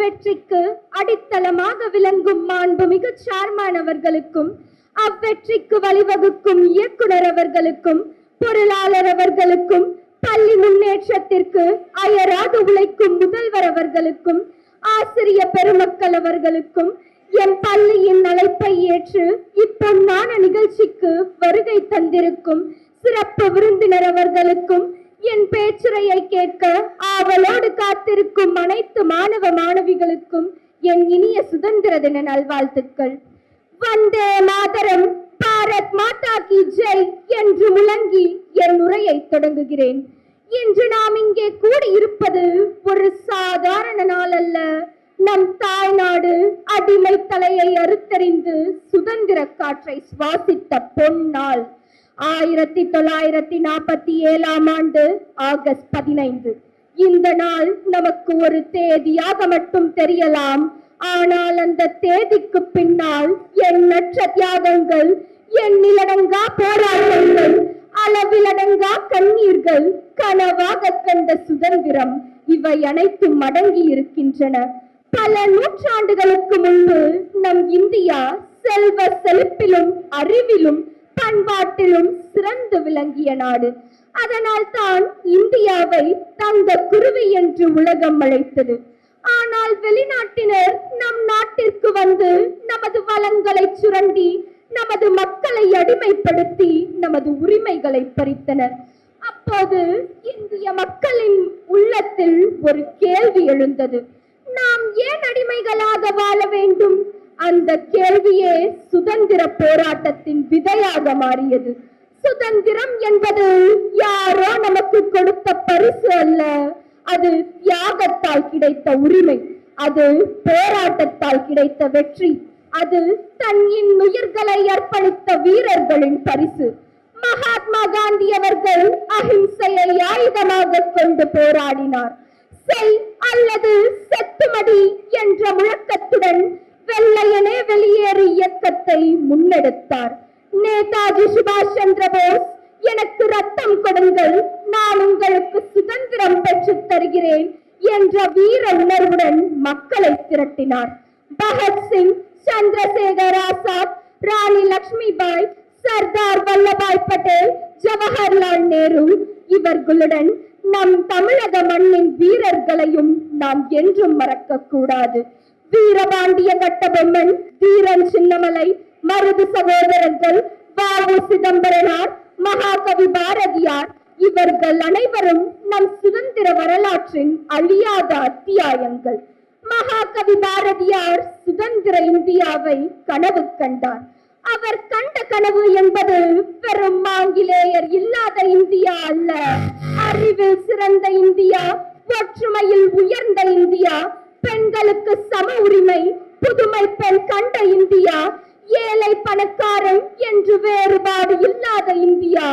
வெற்றிக்கு அடித்தளமாக விளங்கும் மாண்புமிகு chairman அவர்களுக்கும், அவ்வெற்றிக்கு வழிவகுக்கும் இயக்குனர் அவர்களுக்கும், பொருளாளர் அவர்களுக்கும், பள்ளி முன்னேற்றத்திற்கு அயராது உழைக்கும் முதல்வர் அவர்களுக்கும், ஆசிரிய பெருமக்கள் அவர்களுக்கும், என் பள்ளியின் அழைப்பை ஏற்று இப்பொன்னான நிகழ்ச்சிக்கு வருகை தந்திருக்கும் சிறப்பு விருந்தினர் அவர்களுக்கும், என் பேச்சுரையை கேட்க ஆவலோடு காத்திருக்கும் அனைத்து மாணவ மாணவிகளுக்கும் என் இனிய சுதந்திர தின நல்வாழ்த்துக்கள். வந்தே மாதரம், பாரத் மாதா கி ஜெய் என்று முழங்கி என் உரையை தொடங்குகிறேன். இன்று நாம் இங்கே கூடியிருப்பது ஒரு சாதாரண நாள் அல்ல. நம் தாய்நாடு அடிமை தலையை அறுத்தறிந்து சுதந்திர காற்றை சுவாசித்த பொன்னாள். 1947 ஆண்டு ஆகஸ்ட் 15. இந்த நாள் நமக்கு ஒரு தேதியாக மட்டும் தெரியலாம். ஆனால் அந்த தேதிக்கு பின்னால் எண்ணற்ற தியாகங்கள், எண்ணிலடங்கா போராட்டங்கள், அளவிலடங்கா கண்ணீர்கள், கனவாக கண்ட சுதந்திரம், இவை அனைத்தும் அடங்கி இருக்கின்றன. பல நூற்றாண்டுகளுக்கு முன்பு நம் இந்தியா செல்வ செழிப்பிலும் அறிவிலும் பண்பாட்டிலும் சிறந்து விளங்கிய நாடு. அதனால் தான் இந்தியாவை தங்க குருவி என்று உலகம் அழைத்தது. ஆனால் வெளிநாட்டினர் நம் நாட்டிற்கு வந்து நமது வளங்களை சுரண்டி, நமது மக்களை அடிமைப்படுத்தி, நமது உரிமைகளை பறித்தனர். அப்போது இந்திய மக்களின் உள்ளத்தில் ஒரு கேள்வி எழுந்தது. நாம் ஏன் அடிமைகளாக வாழ வேண்டும்? அந்த கேள்வியே சுதந்திர போராட்டத்தின் விதையாக மாறியது. சுதந்திரம் என்பது யாரோ நமக்கு கொடுத்த பரிசு அல்ல. அது தியாகத்தால் கிடைத்த உரிமை. அது போராட்டத்தால் கிடைத்த வெற்றி. அது தன் இன்னுயிர்களை அர்ப்பணித்த வீரர்களின் பரிசு. மகாத்மா காந்தி அவர்கள் அஹிம்சையை ஆயுதமாக கொண்டு போராடினார். செய் அல்லது செத்துமடி என்ற முழக்கத்துடன் வெள்ளையனே வெளியேறு இயக்கத்தை முன்னெடுத்தார். நேதாஜி சுபாஷ் சந்திர போஸ், எனக்கு ரத்தம் கொடுங்கள், நான் உங்களுக்கு சுதந்திரம் பெற்றுத் தருகிறேன் என்ற வீர உணர்வுடன் மக்களை திரட்டினார். பகத்சிங், சந்திரசேகர் ஆசாத், ராணி லட்சுமிபாய், சர்தார் வல்லபாய் பட்டேல், ஜவஹர்லால் நேரு, இவர்களுடன் நம் தமிழக மண்ணின் வீரர்களையும் நாம் என்றும் மறக்க கூடாது. வீரபாண்டிய கட்டபொம்மன், தீரன் சின்னமலை, மருது சகோதரர்கள், வ.உ. சிதம்பரனார், மகாகவி பாரதியார், இவர்கள் அனைவரும் நம் சுதந்திர வரலாற்றின் அழியாத அத்தியாயங்கள். மகாகவி பாரதியார் சுதந்திர இந்தியாவை கனவு கண்டார். அவர் கண்ட கனவு என்பது வெறும் ஆங்கிலேயர் இல்லாத இந்தியா அல்ல. அறிவில் சிறந்த இந்தியா, ஒற்றுமையில் உயர்ந்த இந்தியா, பெண்களுக்கு சம உரிமை, புதுமை பெண் கண்ட இந்தியா, ஏழை பணக்காரன் என்று வேறுபாடு இல்லாத இந்தியா.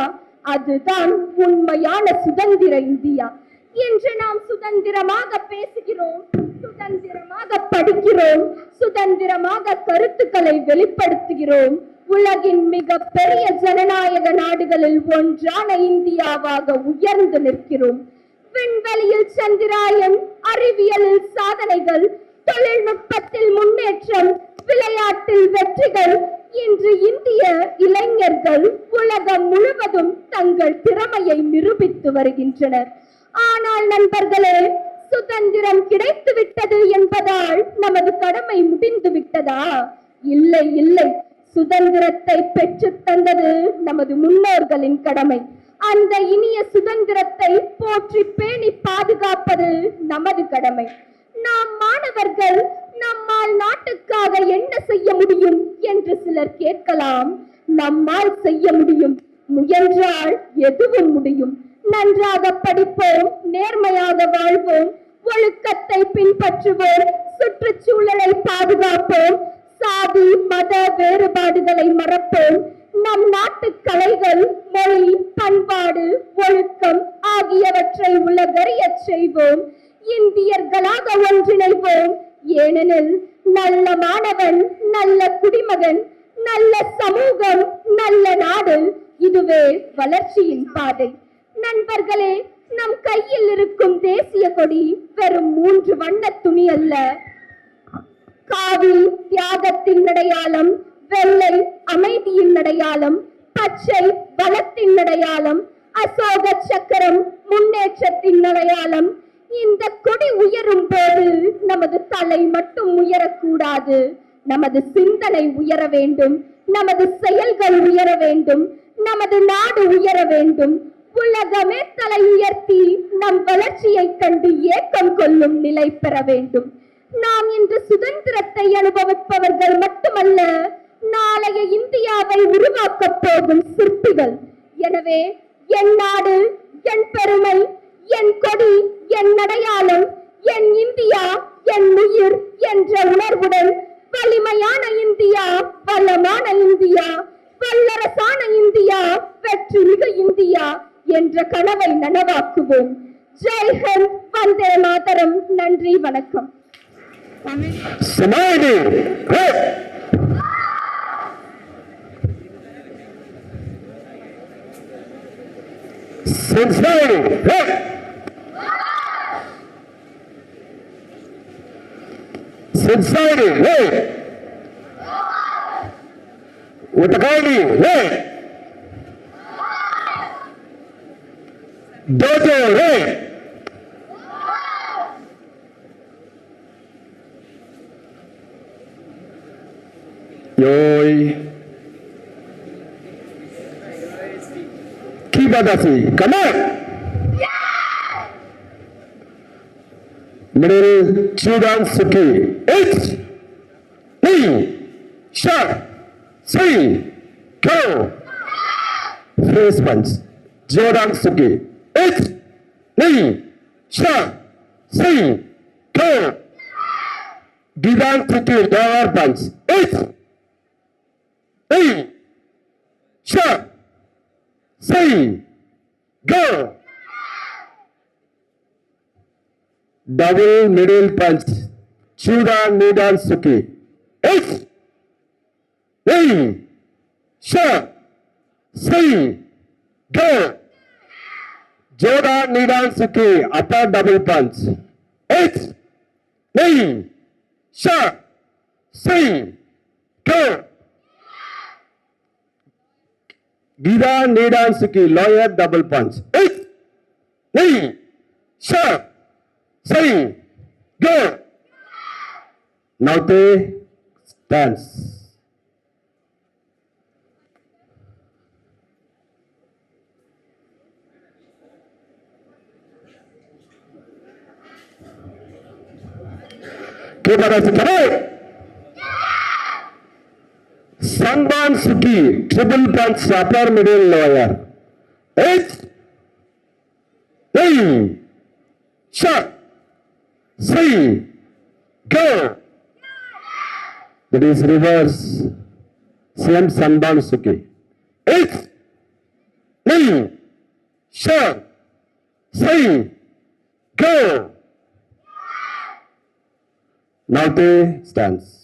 அதுதான் உண்மையான சுதந்திர இந்தியா. இன்று நாம் சுதந்திரமாக பேசுகிறோம், சுதந்திரமாக படிக்கிறோம், சுதந்திரமாக கருத்துக்களை வெளிப்படுத்துகிறோம். உலகின் மிக பெரிய ஜனநாயக நாடுகளில் ஒன்றான இந்தியாவாக உயர்ந்து நிற்கிறோம். விண்வெளியில் சந்திராயன், அறிவியலில் சாதனைகள், தொழில்நுட்பத்தில் முன்னேற்றம், விளையாட்டில் வெற்றிகள். இன்று இந்திய இளைஞர்கள் உலகம் முழுவதும் தங்கள் திறமையை நிரூபித்து வருகின்றனர். ஆனால் நண்பர்களே, சுதந்திரம் கிடைத்து விட்டது என்பதால் நமது கடமை முடிந்து விட்டதா? இல்லை, இல்லை. சுதந்திரத்தை பெற்று தந்தது நமது முன்னோர்களின் கடமை. அந்த இனிய சுதந்திரத்தை போற்றி பேணி பாதுகாப்பது நமது கடமை. நாம் மாணவர்கள் நம்மால் நாட்டுக்காக என்ன செய்ய முடியும் என்று சிலர் கேட்கலாம். நம்மால் செய்ய முடியும். முயன்றால் எதுவும் முடியும். நன்றாக படிப்போம், நேர்மையாக வாழ்வோம், ஒழுக்கத்தை பின்பற்றுவோம், சுற்றுச்சூழலை பாதுகாப்போம், சாதி மத வேறுபாடுகளை மறப்போம், நம் நாட்டு கலைகள், மொழி, பண்பாடு, ஒழுக்கம் ஆகியவற்றை உலகறியச் செய்வோம். இந்தியர்களாக ஒன்றிணைவோம். ஏனெனில் நல்ல மாணவன், நல்ல குடிமகன், நல்ல சமூகம், நல்ல நாடு, இதுவே வளர்ச்சியின் பாதை. நண்பர்களே, நம் கையில் இருக்கும் தேசிய கொடி வெறும் 3 வண்ண துணி அல்ல. காவி தியாகத்தின் அடையாளம், வெள்ளை அமைதியின் அடையாளம், பச்சை பலத்தின் அடையாளம், அசோக சக்கரம் முன்னேற்றத்தின் அடையாளம். இந்த கொடி உயரும் போது நமது தலை மட்டும் உயரக்கூடாது, நமது சிந்தனை உயர வேண்டும், நமது செயல்கள் உயர வேண்டும், நமது நாடு உயர வேண்டும். உலகமே தலை உயர்த்தி நம் வளர்ச்சியை கண்டு ஏக்கம் கொள்ளும் நிலை பெற வேண்டும். நாம் இன்று சுதந்திரத்தை அனுபவிப்பவர்கள் மட்டுமல்ல, நாளைய இந்தியாவை உருவாக்கப் போகும் சிற்பிகள். எனவே என் நாடு, என் பெருமை, என் கொடி, என் அடையாளம், என் இந்தியா, என் உயிர் என்ற உணர்வுடன் வலிமையான இந்தியா, வளமான இந்தியா, வல்லரசான இந்தியா, வெற்றிமிகு இந்தியா என்ற கனவை நனவாக்குவோம். ஜெய் ஹிந்த், வந்தே மாதரம். நன்றி, வணக்கம். Smiley, hey! Smiley, hey! Smiley, hey! Utakali, hey! Dojo, hey! Yoi. Kibadasi. Come on. Middle Chudan Suki. H. E. Shot. Swing. Go. Face punch. Jordan Suki. H. E. Shot. Swing. Go. Gidan Suki. Dollar punch. H. Hey, shot, say, go. Double middle punch, Chudan Nidan Suki. H, hey, shot, say, go. Jordan Nidan Suki, upper double punch. H, hey, shot, say, go. Gida Nidan Suki, lawyer double punch. Eight, nine, sharp, say, go. Now they dance. Keep on Sanban Suki, triple punch, upper middle lawyer. H, hey, shot, say, go. That is reverse. Same Sanban Suki. H, hey, shot, say, go. Now they stands.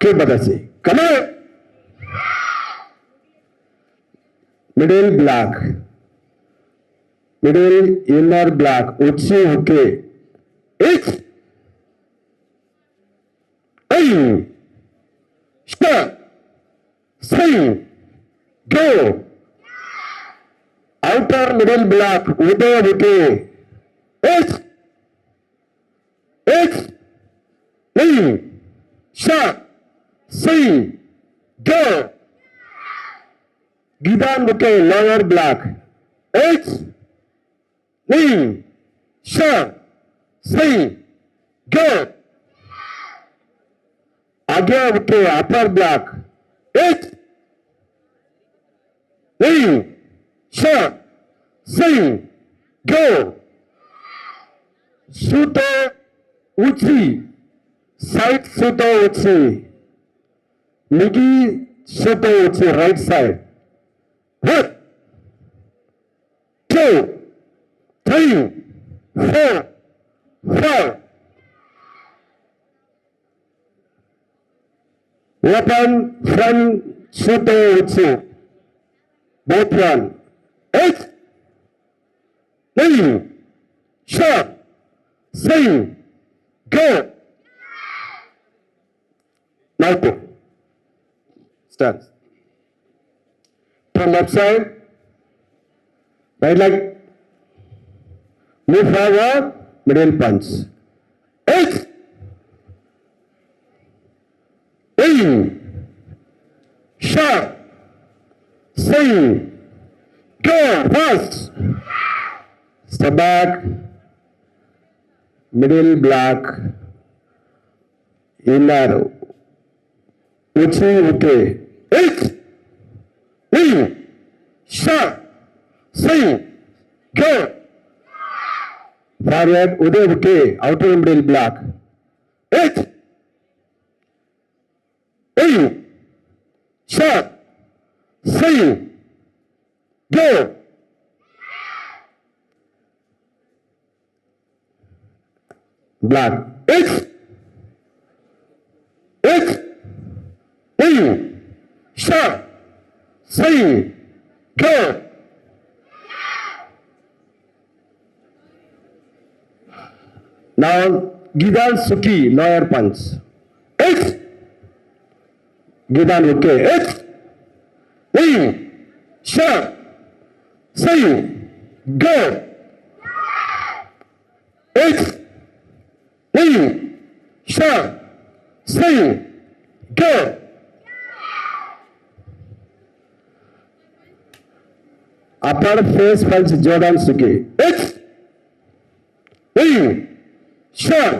Badasi. Come on. Middle black. Middle inner black. Uchi okay. H. I. Stop. Say. Go. Outer middle black. Uday okay. H. H. I. Stop. Say, go. Gidan Buke, lower black. H, name, sharp, say, go. Agya Buke, upper black. H, name, sharp, say, go. Suto Uchi, side Suto Uchi. Migi Suto Uchi, right side. 1, 2, 3, 4, 5. Open front Suto Uchi. Both one. 8, 9, sharp, swing, go. Now go. Start. From left side, right leg, move forward, middle punch. 8, in, sharp, swing, go, fast. Step back, middle block, inner, uchi, okay. 8, in, sharp, swing, go. Forward, uday, okay, outer middle block. 8, in, sharp, swing, go. Block. 8, in, sharp, swing, go. Now, Gidan Suki, lower punch. 8, Gidan, okay. 8, in, sharp, swing, go. 8, in, sharp, swing, go. Upper face punch Jordan Suki. 8, in, sharp,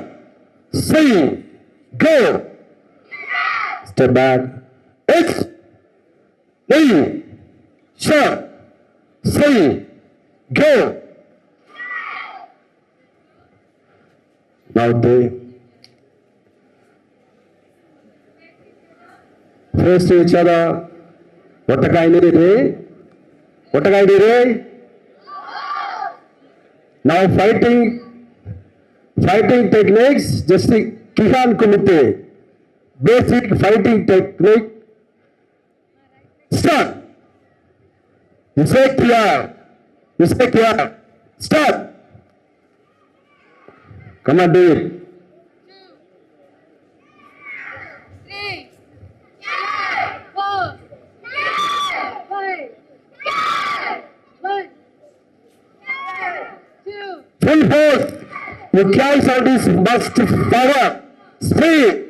swing, go. Step back. 8, in, sharp, swing, go. Now they face to each other. What the kind of day? What the kind of day? Now fighting techniques. Just Kihan Kumite. Basic fighting technique. Start. You say clear. You say clear. Start. Come on, do it. 3, 4, 5, 1, 2. Full force. You carry out this must power. Speed.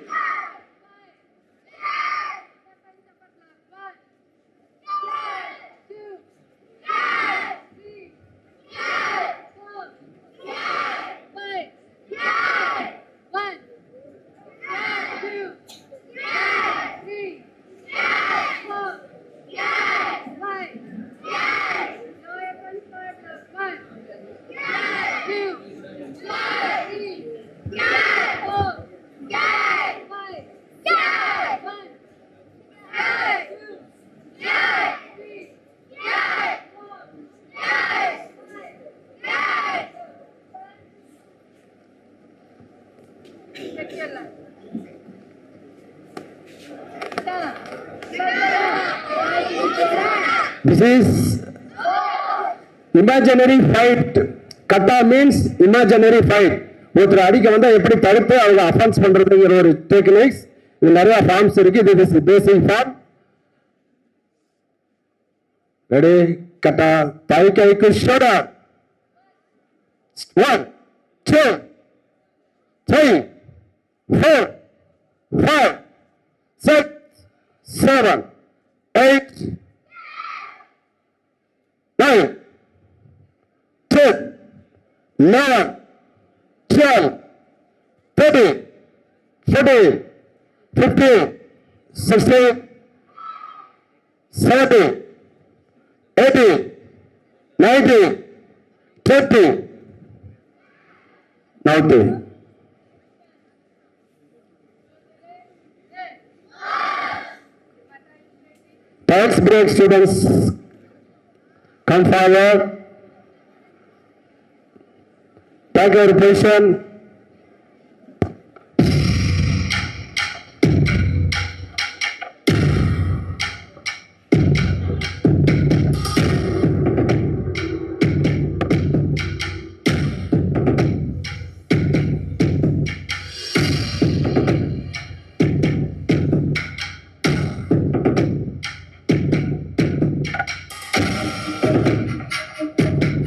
This is imaginary fight. Kata means imaginary fight. ஒருத்தர் அடிக்க வந்தா எப்படி தடுத்து அவங்க offence பண்றதுங்கிற ஒரு techniques. இது நிறைய forms இருக்கு. This is basic form. Ready? Kata, thigh kick, shoulder. 1, 2, 3, 4, 5, 6, 7, 8, 9, 10, 11, 12, 13, 14, 15, 16, 17, 18, 19, 20. Now 2. Thanks, break students. Come forward. Take your position.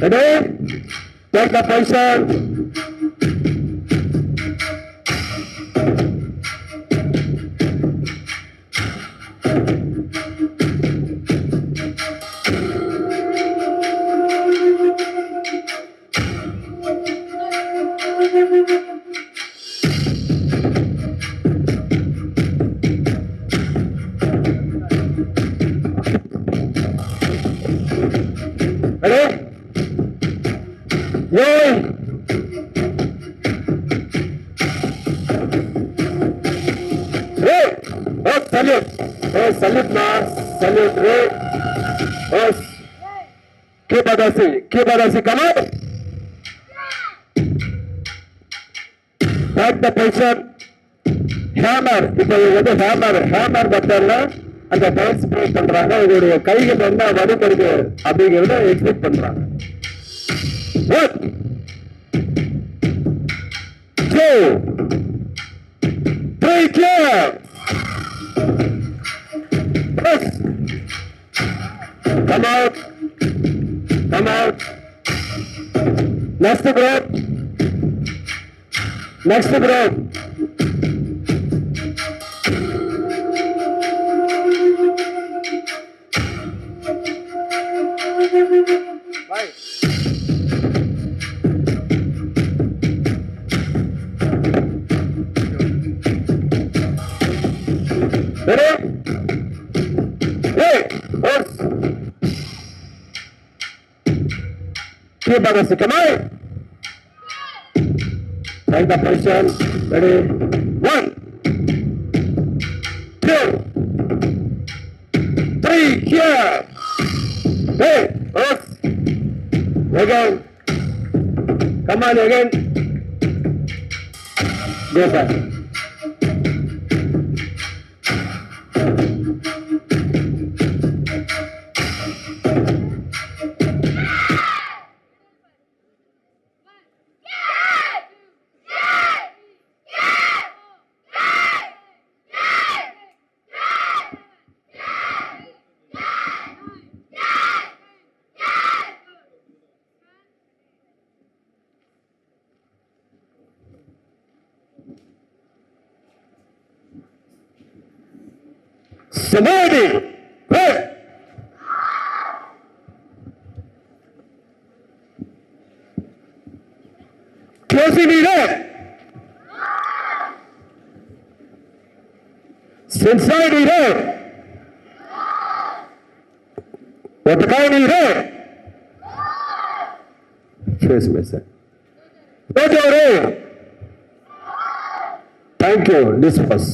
Ready? Take the position. Ready? Yay! Hey! Oh, salute! Oh, salute now! Salute! Hey! Oh! Keep Adasi, come on! Take the position. Hammer! இப்போ இது வந்து hammer பட்டன்ல அந்த dance play பண்றாங்க. இதோடைய கைகள் என்ன வலுப்படுது அப்படிங்கிறத expect பண்றாங்க. 1 2 3 clear. Yes. Come out. Next group. Bye. Ready? Hey, horse. Keep Adasi, come on. Take the position. Ready? 1 2 3 here. Hey, horse. Again. Come on again. Go back. Samadhi! Hey! Closing it up! Inside it up! What kind it up? Face me, sir. Thank you. Discuss.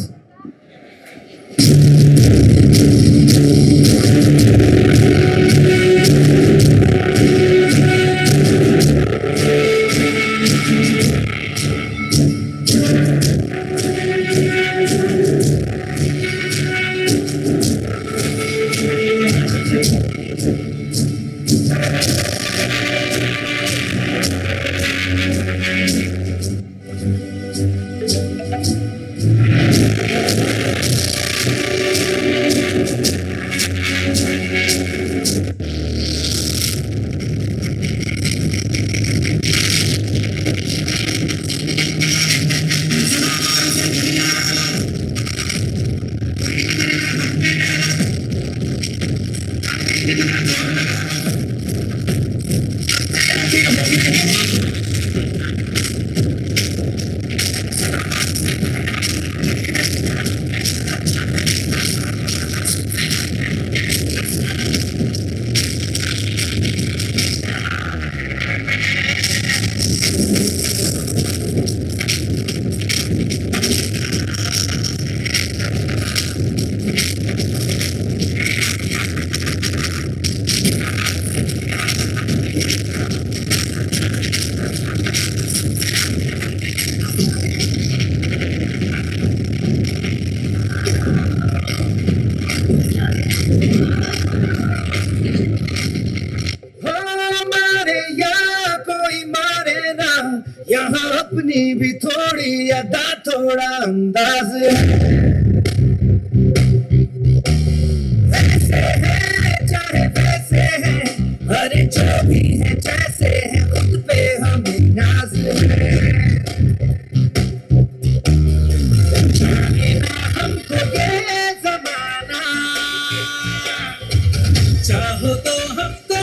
यहाँ अपनी भी थोड़ी अदा थोड़ा अंदाज वैसे है चाहे वैसे है अरे जो भी है जैसे चाहो तो हमको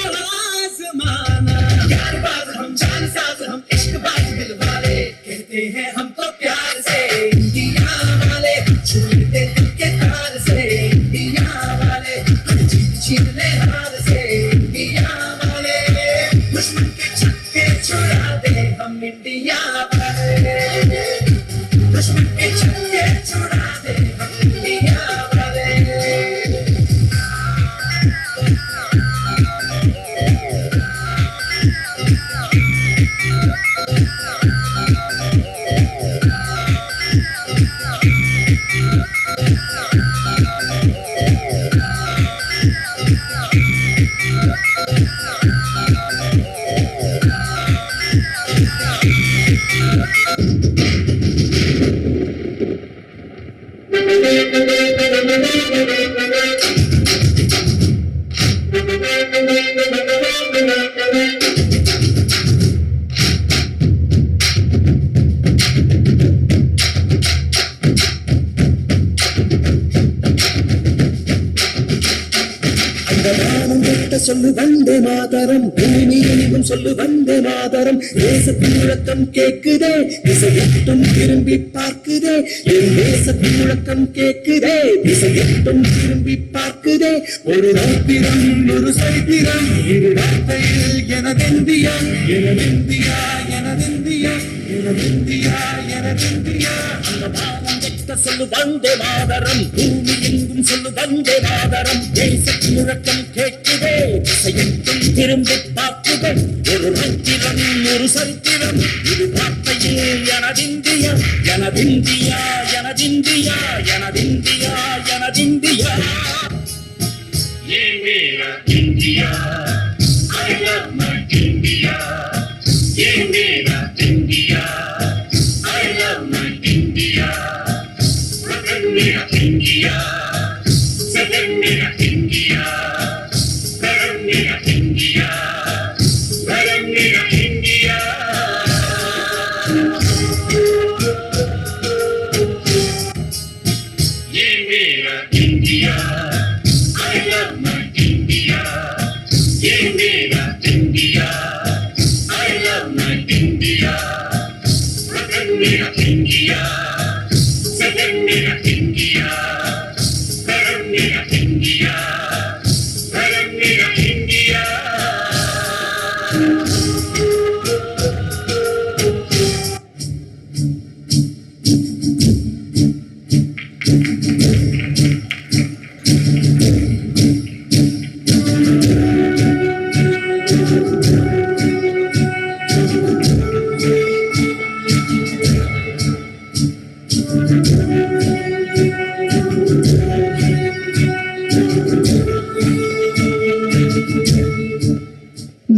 आजमाना। यारबाज हम जानसाज हम इश्कबाज दिल वाले, कहते हैं हमको प्यार से इंडिया वाले, छूटते दिल के तार से इंडिया वाले, छीन ले हार से इंडिया वाले, दुश्मन के छक्के छुड़ा दे हम इंडिया वाले, दुश्मन के छक्के छुड़ा दे हम इंडिया वाले। சொல்லு வந்தே மாதரம், பூமியிலும் சொல்லு வந்தே மாதரம், தேசத்தின் முழக்கம் கேக்குதே, திசையெட்டும் திரும்பி பார்க்குதே, என் தேசத்தின் முழக்கம் கேக்குதே, திசையெட்டும் திரும்பி பார்க்குதே, ஒரு ராத்திரம் ஒரு சரித்திரம், இரு வார்த்தையில் எனதெந்தியா எனதெந்தியா எனதெந்தியா எனதெந்தியா எனதெந்தியா, அந்த பாலம் வைத்த சொல்லு வந்தே மாதரம், பூமி எங்கும் சொல்லு வந்தே மாதரம், தேசத்தின் முழக்கம் கேட்குதே, திசையெட்டும் திரும்பி பார்க்குதே, ஒரு ராத்திரம் ஒரு சரித்திரம், இரு வார்த்தையில் எனதிந்தியா எனதிந்தியா எனதிந்தியா எனதிந்தியா எனதிந்தியா, ये मेरा India, I love my India, ये मेरा India, I love my India, वतन मेरा इंडिया, सदन मेरा इंडिया, धर्म मेरा इंडिया, धर्म मेरा इंडिया। ये मेरा India, I love my India, ये मेरा India, I love my India, वतन मेरा इंडिया, सदन मेरा इंडिया, धर्म मेरा इंडिया, धर्म मेरा India.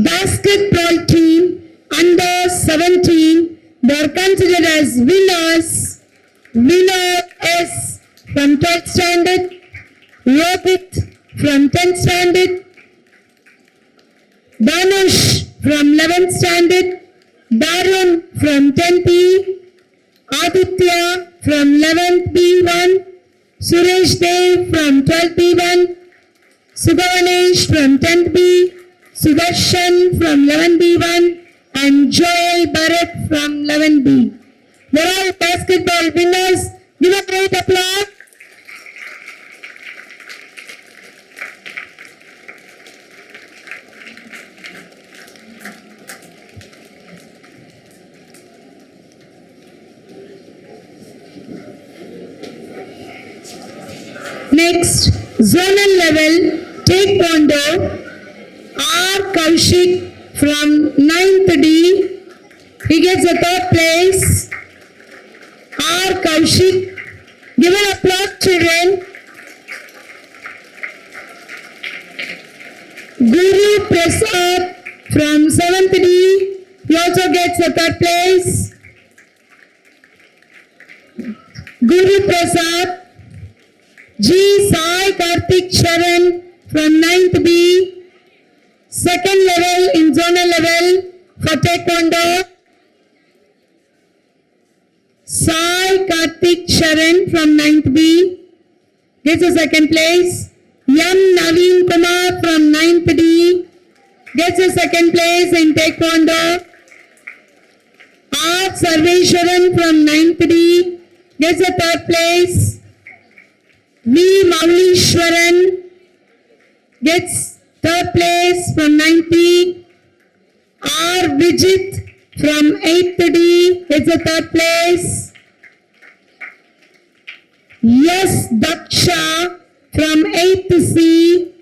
Basketball team under 17, they are considered as winners. Winner is from 12th standard, Rohit from 10th standard, Danush from 11th standard, Darun from 10th B, Aditya from 11th B1, Suresh Dev from 12th B1, Subhavanesh from 10th B, Sudarshan from 11th B1 and Joel Bharat from 11th B. They are all basketball winners. Give a great applause. Next, zonal level, Taekwondo, R. Kaushik from 9th D. He gets the third place. R. Kaushik. Give an applause, children. Guru Prasad from 7th D. He also gets the third place. Guru Prasad. G. Sai Karthik Sharan from 9th B. Second level in zonal level for Taekwondo. Sai Karthik Sharan from 9th B gets a second place. M. Naveen Kumar from 9th D gets a second place in Taekwondo. R. Sarveshwaran from 9th D gets a third place. V. Maulishwaran gets third place from 9th D. R. Vijit from 8th D gets a third place. Yes. Daksha from 8th C,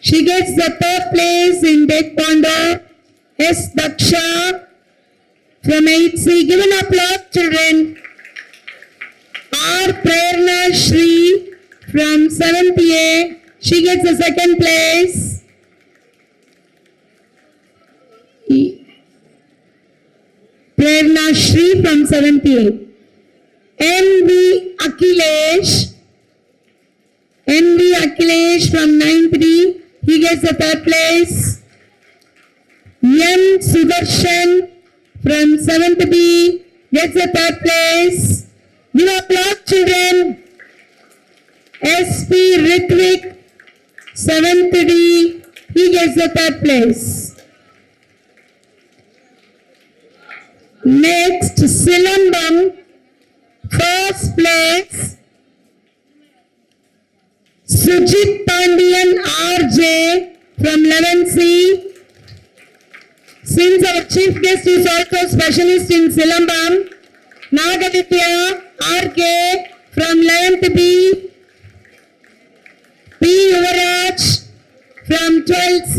she gets the third place in Taekwondo. S. Daksha from 8th C. Give an applause, children. R. Prerna Shri from 7th A, she gets the second place. Prerna Shri from 7th A. M.V. Akhilesh from 9th D, he gets the third place. M. Sudarshan from 7th B gets the third place. Give applause, children. S.P. Ritvik, 7th D, he gets the third place. Next, Silambam, first place. Sujit Pandian RJ from 11C. Since our chief guest is also specialist in Silambam, Nagaditya RK from 11th B. P. Yuvaraj from 12th C.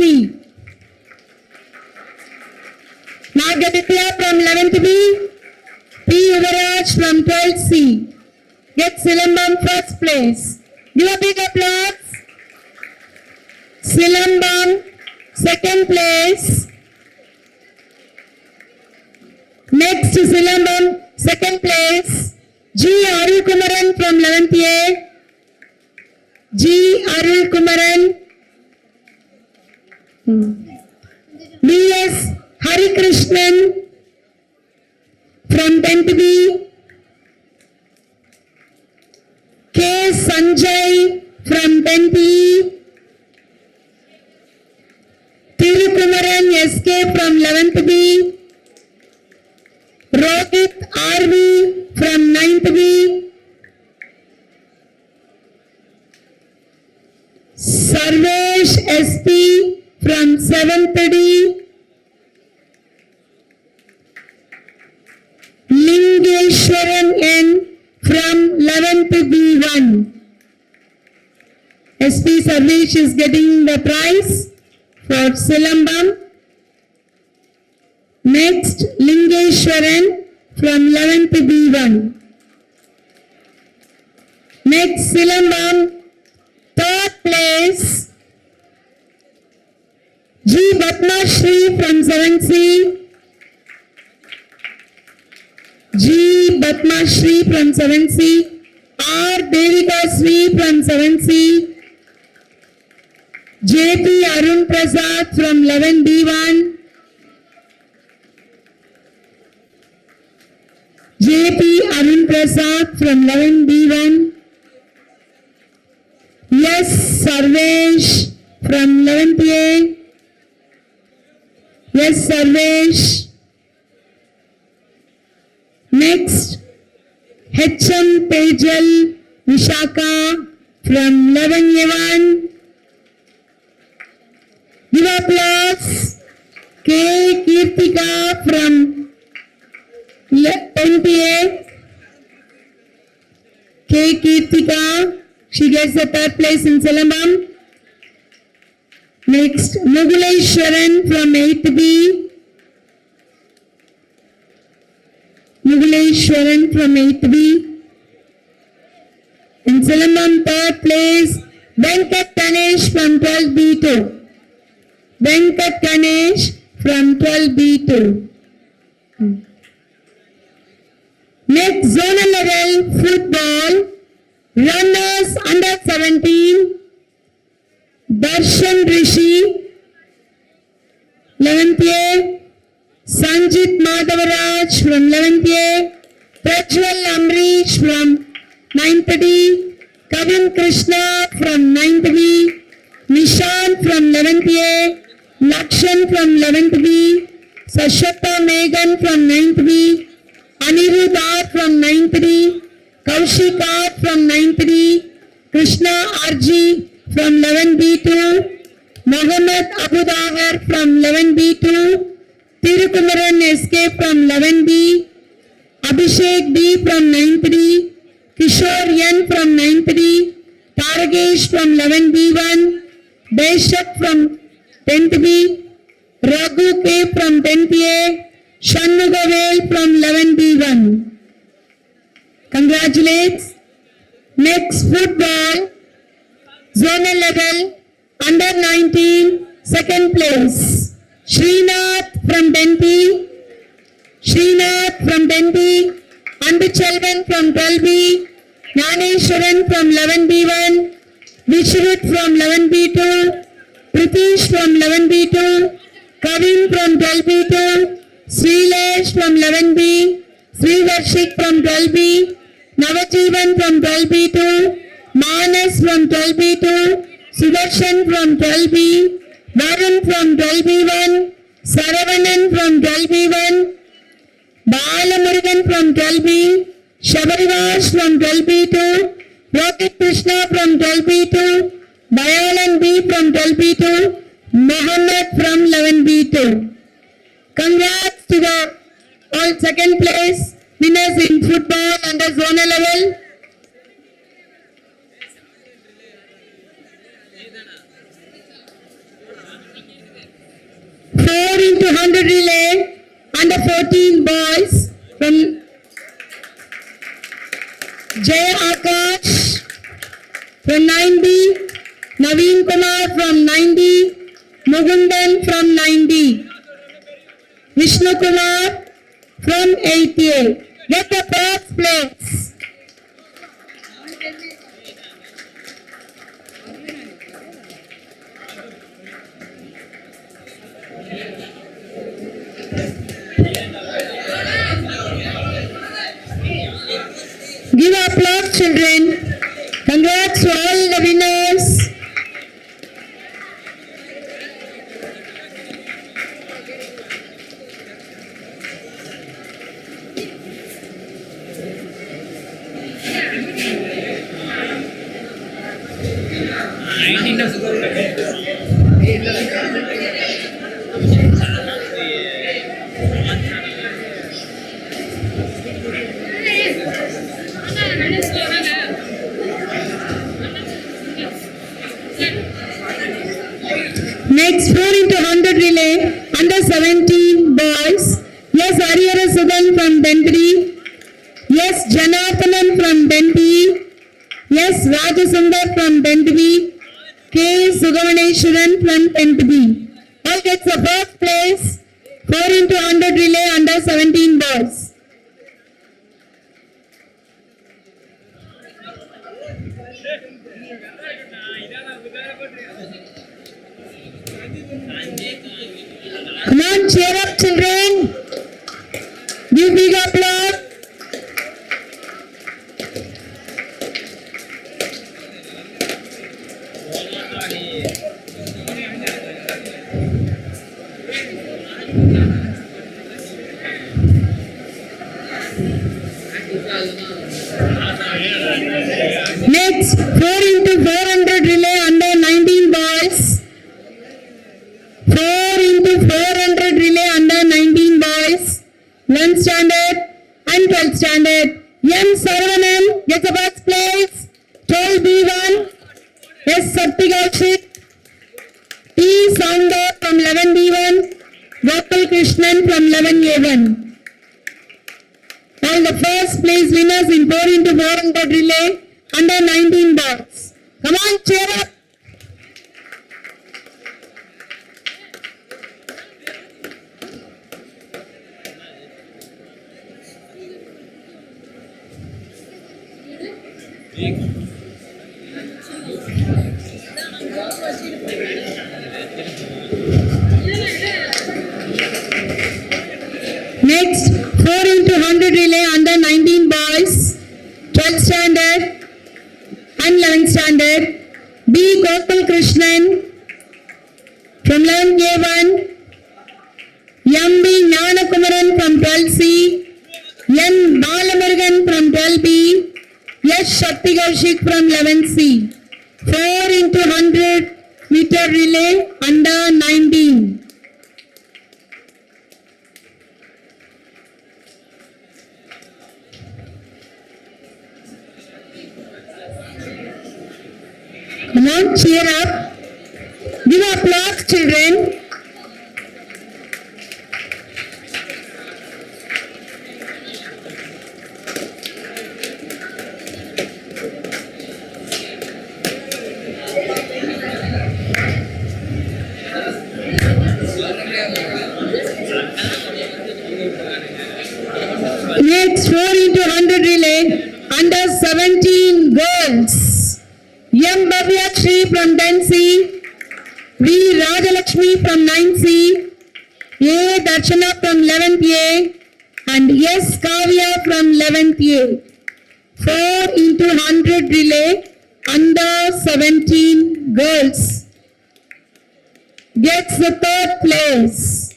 Nagaditya from 11th B. P. Yuvaraj from 12th C. Get Silambam first place. Give a big applause. Silambam second place. Next Silambam second place. G. Arul Kumaran from 11th A. G. Arul Kumaran. B.S. Hari Krishnan from 10th B. K. Sanjay from 10th E. Tirukumaran SK from 11th B. Rohit RV from 9th B. Sarvesh SP from 7th D. Lingeshwaran N from 11th B1. SP Sarvesh is getting the prize for Silambam. Next, Lingeshwaran from 11th B1. Next, Silambam, third place. G. Batmashri from 7th C. G. Batmashri from 7th C. R. Devika Sri from 7th C. J.P. Arun Prasad from 11B1. J.P. Arun Prasad from 11B1. S. Sarvesh from 11th A. S. Sarvesh. Next, H.M. Tejal Vishaka from 11A1. Give applause. K. Kirtika from 10th A. K. Kirtika, she gets the third place in Silambam. Next, Muguleshwaran from 8th B. Muguleshwaran from 8th B. In Silambam, third place, Venkat Ganesh from 12B2. Venkat Ganesh from 12B2. Next, zonal level football, runners under 17, Darshan Rishi, 11th A, Sanjit Madhavaraj from 11th A, Prajwal Amrish from 9th D, Kavin Krishna from 9th B, Nishant from 11th A, Lakshan from 11th B, Sashata Megan from 9th B, Aniruddha from 9th B, Kaushika from 9th B, Krishna RG from 11B2, Mohammed Abu Dahar from 11B2, Tirukumaran SK from 11B, Abhishek B from 9th D, Kishore N from 9th D, Taragesh from 11B1, Deshak from 10th B, Raghu K from 10th A, Shanmugavel from 11B1. Congratulates. Next football, zonal level, under 19, second place. Srinath from 10B, Srinath from 10B, Anbichelvan from 12B, Gnaneshwaran from 11B1, Vishrut from 11B2, Pritish from 11B2, Kavin from 12B2, Srilesh from 11B, Srivarshik from 12B, Navajeevan from 12B2, Manas from 12B2, Sudarshan from 12B, Varun from 12B1, Saravanan from 12B1, Balamurugan from 12B, Shabarivas from 12B2, Rohit Krishna from 12B2, Bayalan B from 12B2, Mohammed from 11B2. Congrats to the all second place winners in football under zonal level. Four into 100 relay under 14 boys from Jay Akash from 9B, Naveen Kumar from 9D, Mugundan from 9D, Vishnu Kumar from 8A. Get the first place. Give applause, children. Congrats to all the winners. Next 4 into 100 relay under 17 boys. Yes, Ariyara Sudan from Dendri. Yes, Janathanan from Dendri. Yes, Rajasundar from Dendri. K. Sugavaneshwaran from Dendri. All gets the first place. 4 into 100 relay under 17 boys. Come on, cheer up, children. Give big applause. Next, 4 into 400 relay under 19 boys. 4 into 400 relay under 19 boys. 1 standard and 12 standard. M. Saravanan gets the first place. 12B1. S. Sattigaushik. T. Sounder from 11B1. Gopal Krishnan from 11A1. All the first place winners in 4 into 400 relay under 19 boys. Come on, cheer up. Next, 4 into 100 relay under 19 boys, 12 standard and standard, B. Gopal Krishnan from 11th A1, M. B. Gnanakumaran from 12C, N. Balamurugan from 12B, S. Shakti Kaushik from 11C. 4 into 100 meter relay under 19. Come on, cheer up. Give applause, children. Next, 4 into 100 relay under 17 girls. M. Bhavya Shri from 10C, V. Rajalakshmi from 9C, A. Darshana from 11th A, and S. Kavya from 11th A. 4 into 100 relay under 17 girls gets the 3rd place.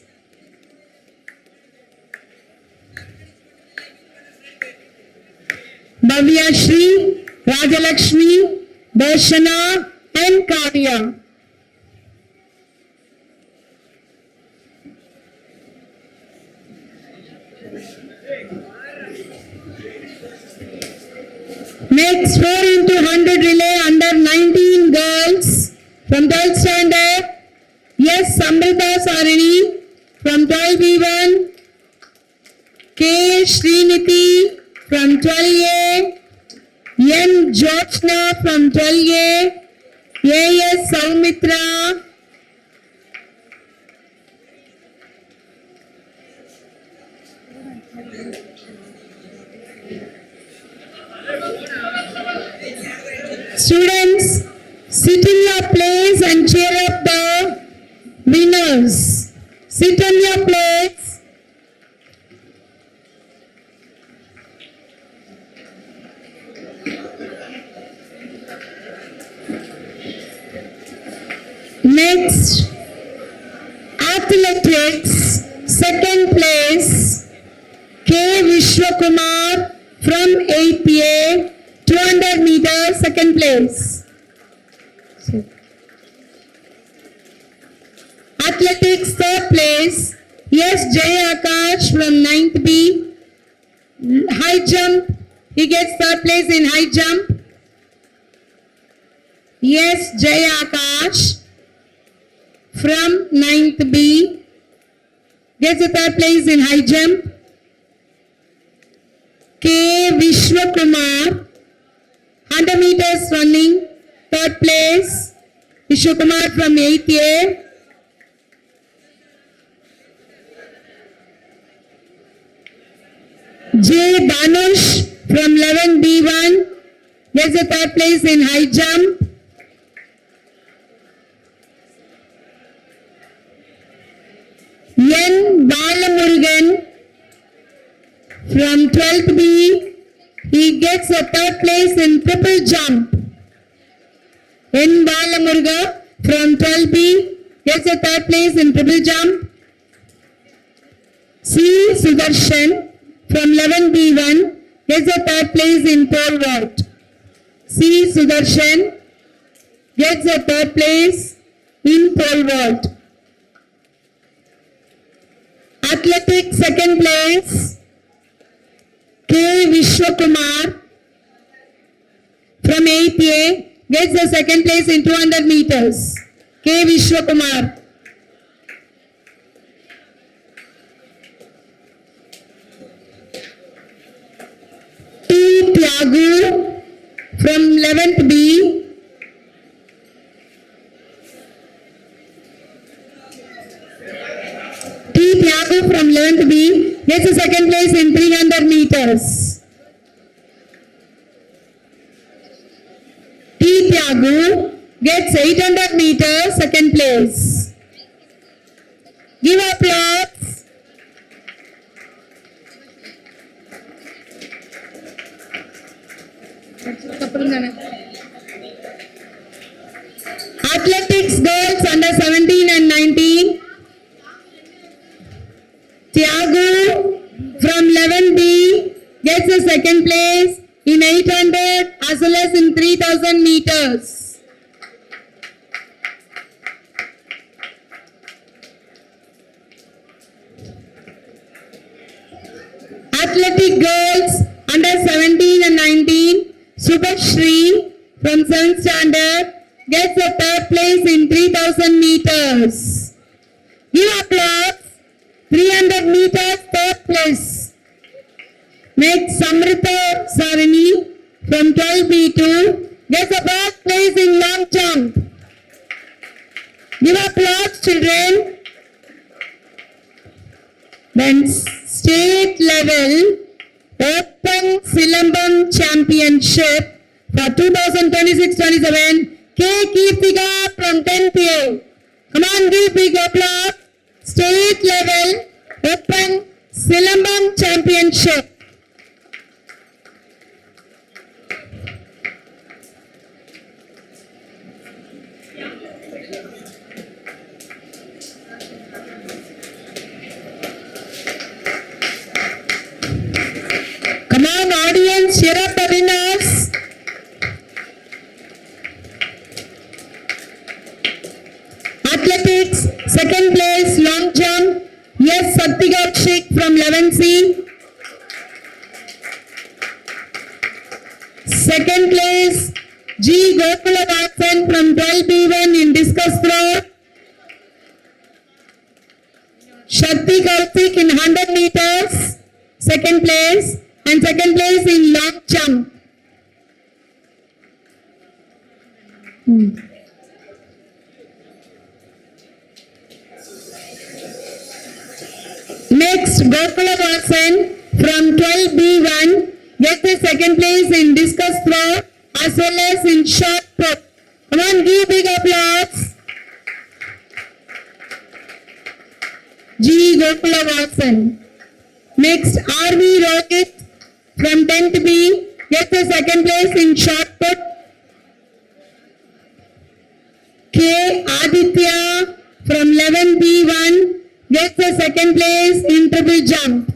Bhavya Shri, Rajalakshmi, Darshana and Kavya. Next, 4 into 100 relay under 19 girls from 12th standard. Yes, Samrita Sarini from 12B1, K. Sriniti from 12A, N. Jyotsna from 12A, A.S. Saumitra, students, sit in your place and cheer up the winners. Sit in your place. Next, athletics, second place, K. Vishwakumar from 8th A, 200 meters, second place. Athletics, third place, yes, Jay Akash from 9th B. High jump, he gets third place in high jump. Yes, Jay Akash from 9th B gets the third place in high jump. K. Vishwakumar, 100 meters running, third place. Vishwakumar from 8th A. J. Danush from 11B1 gets the third place in high jump. N. Balamurugan from 12th B, he gets a third place in triple jump. N. Balamuruga from 12B gets a third place in triple jump. C. Sudarshan from 11B1 gets a third place in pole vault. C. Sudarshan gets a third place in pole vault. Athletics, second place, K. Vishwakumar from 8th A gets the second place in 200 meters. K. Vishwakumar. T. Tyagu from 11th B from 11th B gets the second place in 300 meters. T. Tyagu gets 800 meters, second place. Give applause. Athletics girls under 17 and 19. Tiago from 11B gets the second place in 800 as well as in 3000 meters. Athletic girls under 17 and 19, Subhashri from 7th standard gets the third place in 3000 meters. Give applause. 300 meters, third place. Next, Samrita Sarini from 12B2 gets the first place in long jump. Give applause, children. Then, state level Open Silambam Championship for 2026-27, K. Kirtika from 10th. Come on, give big applause. State level Open Silambam Championship. Come on, audience, cheer up the winners. Athletics, second place, long jump. Yes, Saktigat Sheikh from 11C. Second place, G. Gokula Watson from 12B1 in discus throw. Shakti Karthik in 100 meters, second place, and second place in long jump. Next, Gokula Watson from 12B1 gets the second place in discus throw as well as in shot put. Come on, give big applause. G. Gokula Watson. Next, R.V. Rohit from 10th B gets the second place in shot put. K. Aditya from 11B1 gets the second place in triple jump.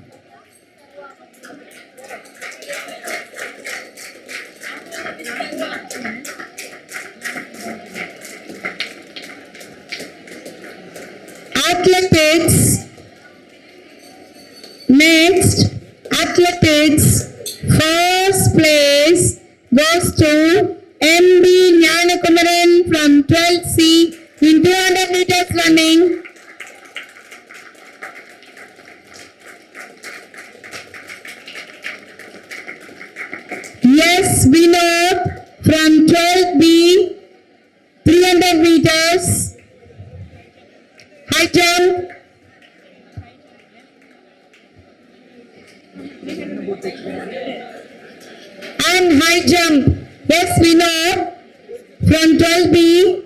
Athletics. Next, athletics. First place goes to MB Jnanakumaran from 12C in 200 meters running. Yes, Vinod from 12B, 300 meters. High jump. And high jump. Yes, Vinod from 12B.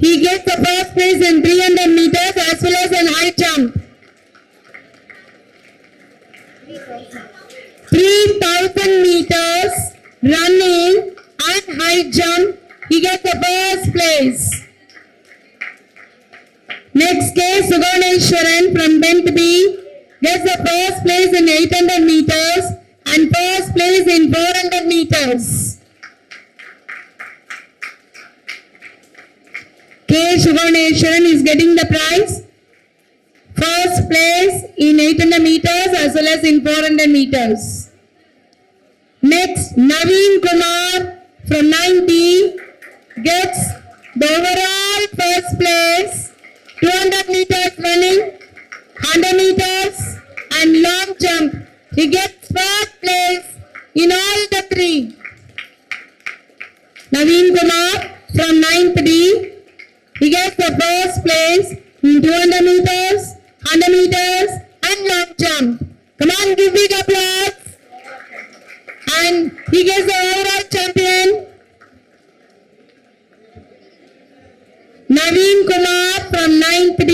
He gets the first place in 300 meters as well as in high jump. 3000 meters running and high jump. He gets the first place. Next, K. Suganeshwaran from 10th B gets the first place in 800 meters and first place in 400 meters. K. Suganeshwaran is getting the prize. First place in 800 meters as well as in 400 meters. Next, Naveen Kumar from 9B gets the overall first place, 200 meters running, 100 meters and long jump. He gets first place in all the three. Naveen Kumar from 9th D, he gets the first place in 200 meters, 100 meters and long jump. Come on, give big applause. And he gets the overall champion. Naveen Kumar from 9th D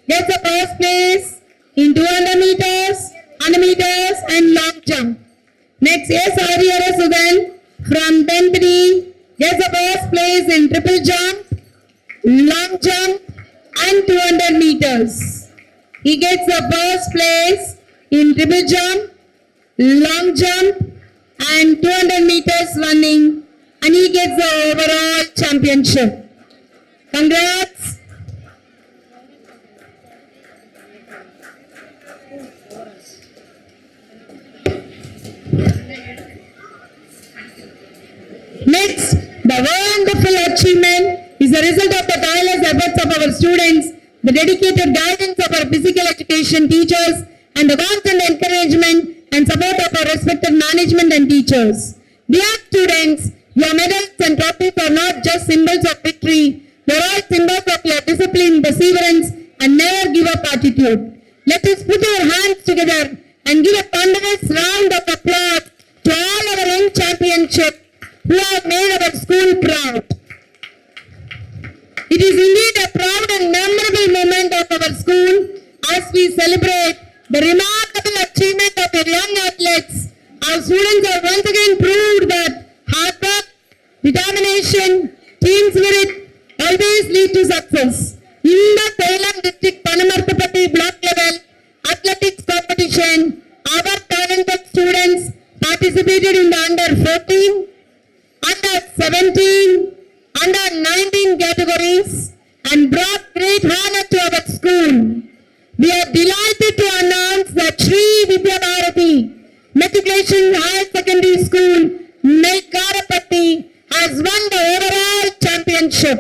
gets the first place in 200 meters, 100 meters and long jump. Next, S. Ariyara Sudan from 10th D gets the first place in triple jump long jump and 200 meters. He gets the first place in triple jump, long jump and 200 meters running, and he gets the overall championship. Congrats. Next, the wonderful achievement is the result of the tireless efforts of our students, the dedicated guidance of our physical education teachers, and the constant encouragement and support of our respected management and teachers. Dear students, your medals and trophies are not just symbols of victory, they are all symbols of your discipline, perseverance, and never give up attitude. Let us put our hands together and give a thunderous round of applause to all our young championships who have made our school proud. It is indeed a proud and memorable moment of our school as we celebrate the remarkable achievement of our young athletes. Our students have once again proved that hard work, determination, team spirit always lead to success. In the Salem district Panamarthapatti block level athletics competition, our talented students participated in the under 14, under 17, under 19 categories and brought great honor to our school. We are delighted to announce that Sri Vidya Bharati Matriculation Higher Secondary School, Melkarapatti, has won the overall championship.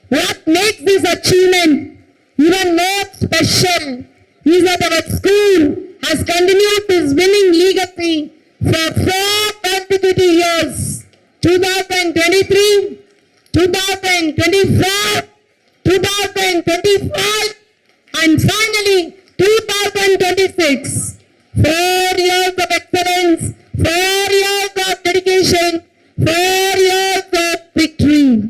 What makes this achievement even more special is that our school has continued this winning legacy for 4 consecutive years. 2023, 2024, 2025 and finally 2026. 4 years of excellence, 4 years of dedication, 4 years of victory.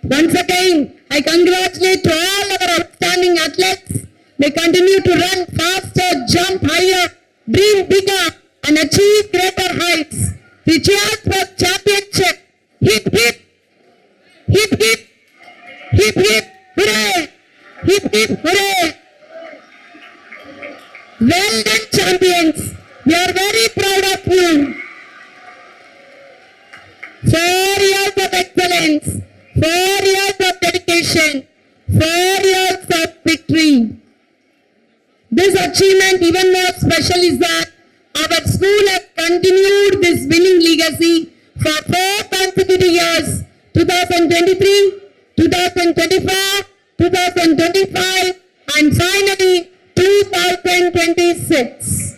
Once again, I congratulate to all our outstanding athletes. They continue to run faster, jump higher, dream bigger and achieve greater heights. We cheers for championship. Hip hip, hip hip, hip hip, hooray! Hip hip, hooray! Well done, champions. We are very proud of you. 4 years of excellence, 4 years of dedication, 4 years of victory. This achievement even more special is that our school has continued this winning legacy for 4 consecutive years, 2023, 2024, 2025 and finally 2026.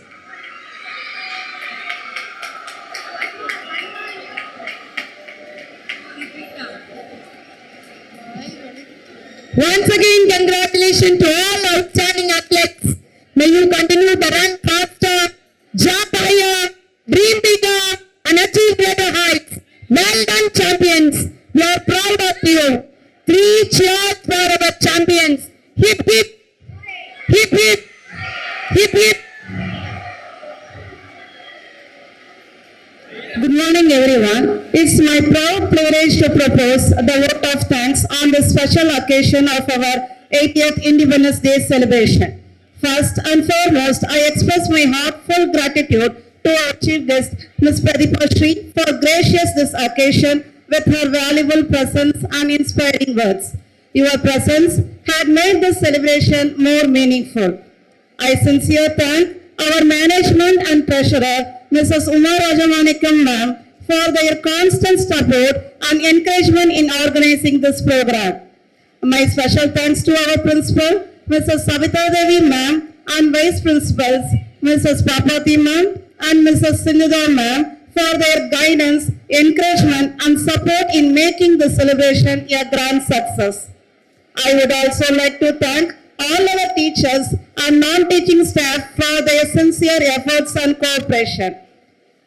Once again, congratulations to all outstanding athletes. May you continue to run faster, jump higher, dream bigger and achieve greater heights. Well done, champions. We are proud of you. 3 cheers for our champions. Hip hip, hip hip, hip hip. Good morning, everyone. It's my proud privilege to propose the vote of thanks on this special occasion of our 80th Independence Day celebration. First and foremost, I express my heartfelt gratitude to our chief guest, Ms. Pradipha Shri, for gracious this occasion with her valuable presence and inspiring words. Your presence had made this celebration more meaningful. I sincerely thank our management and treasurer, Mrs. Uma Rajamanikam ma'am, for their constant support and encouragement in organizing this program. My special thanks to our principal, Mrs. Savita Devi ma'am, and vice principals, Mrs. Papati ma'am and Mrs. Sindhuda ma'am, for their guidance, encouragement and support in making the celebration a grand success. I would also like to thank all our teachers and non-teaching staff for their sincere efforts and cooperation.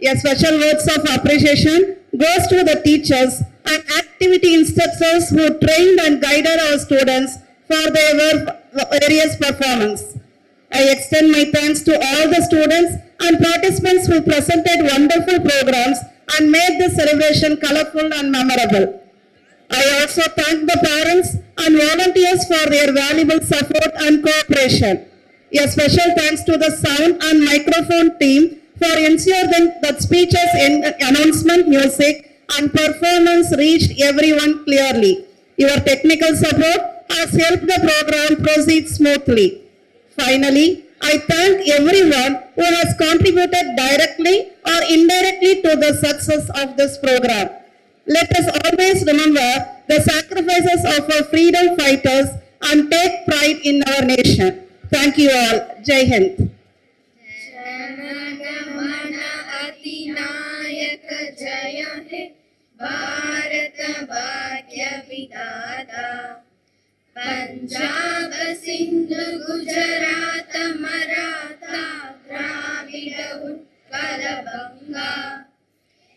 A special words of appreciation goes to the teachers and activity instructors who trained and guided our students for their various performance. I extend my thanks to all the students and participants who presented wonderful programs and made the celebration colorful and memorable. I also thank the parents and volunteers for their valuable support and cooperation. A special thanks to the sound and microphone team for ensuring that speeches, announcement, music and performance reached everyone clearly. Your technical support has helped the program proceed smoothly. Finally, I thank everyone who has contributed directly or indirectly to the success of this program. Let us always remember the sacrifices of our freedom fighters and take pride in our nation. Thank you all. Jai Hind. जनगणमन अधिनायक जय हे भारत भाग्य विधाता पंजाब सिंध गुजरात मराठा द्राविड उत्कल बंगा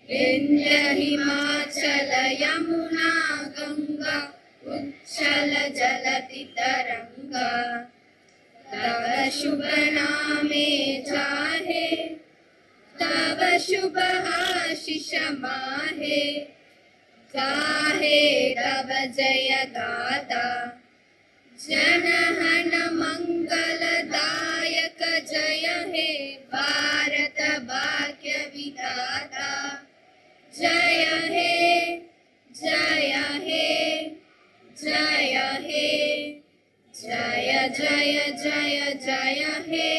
विंध्य हिमाचल यमुना गंगा उच्छल जलति तरंगा तव शुभ नामे जाहे तव शुभ आशीष माहे गाहे तव जय गाथा जनहन मंगलदायक जय हे भारत भाग्य विधाता जय हे जय हे जय हे जय जय जय जय हे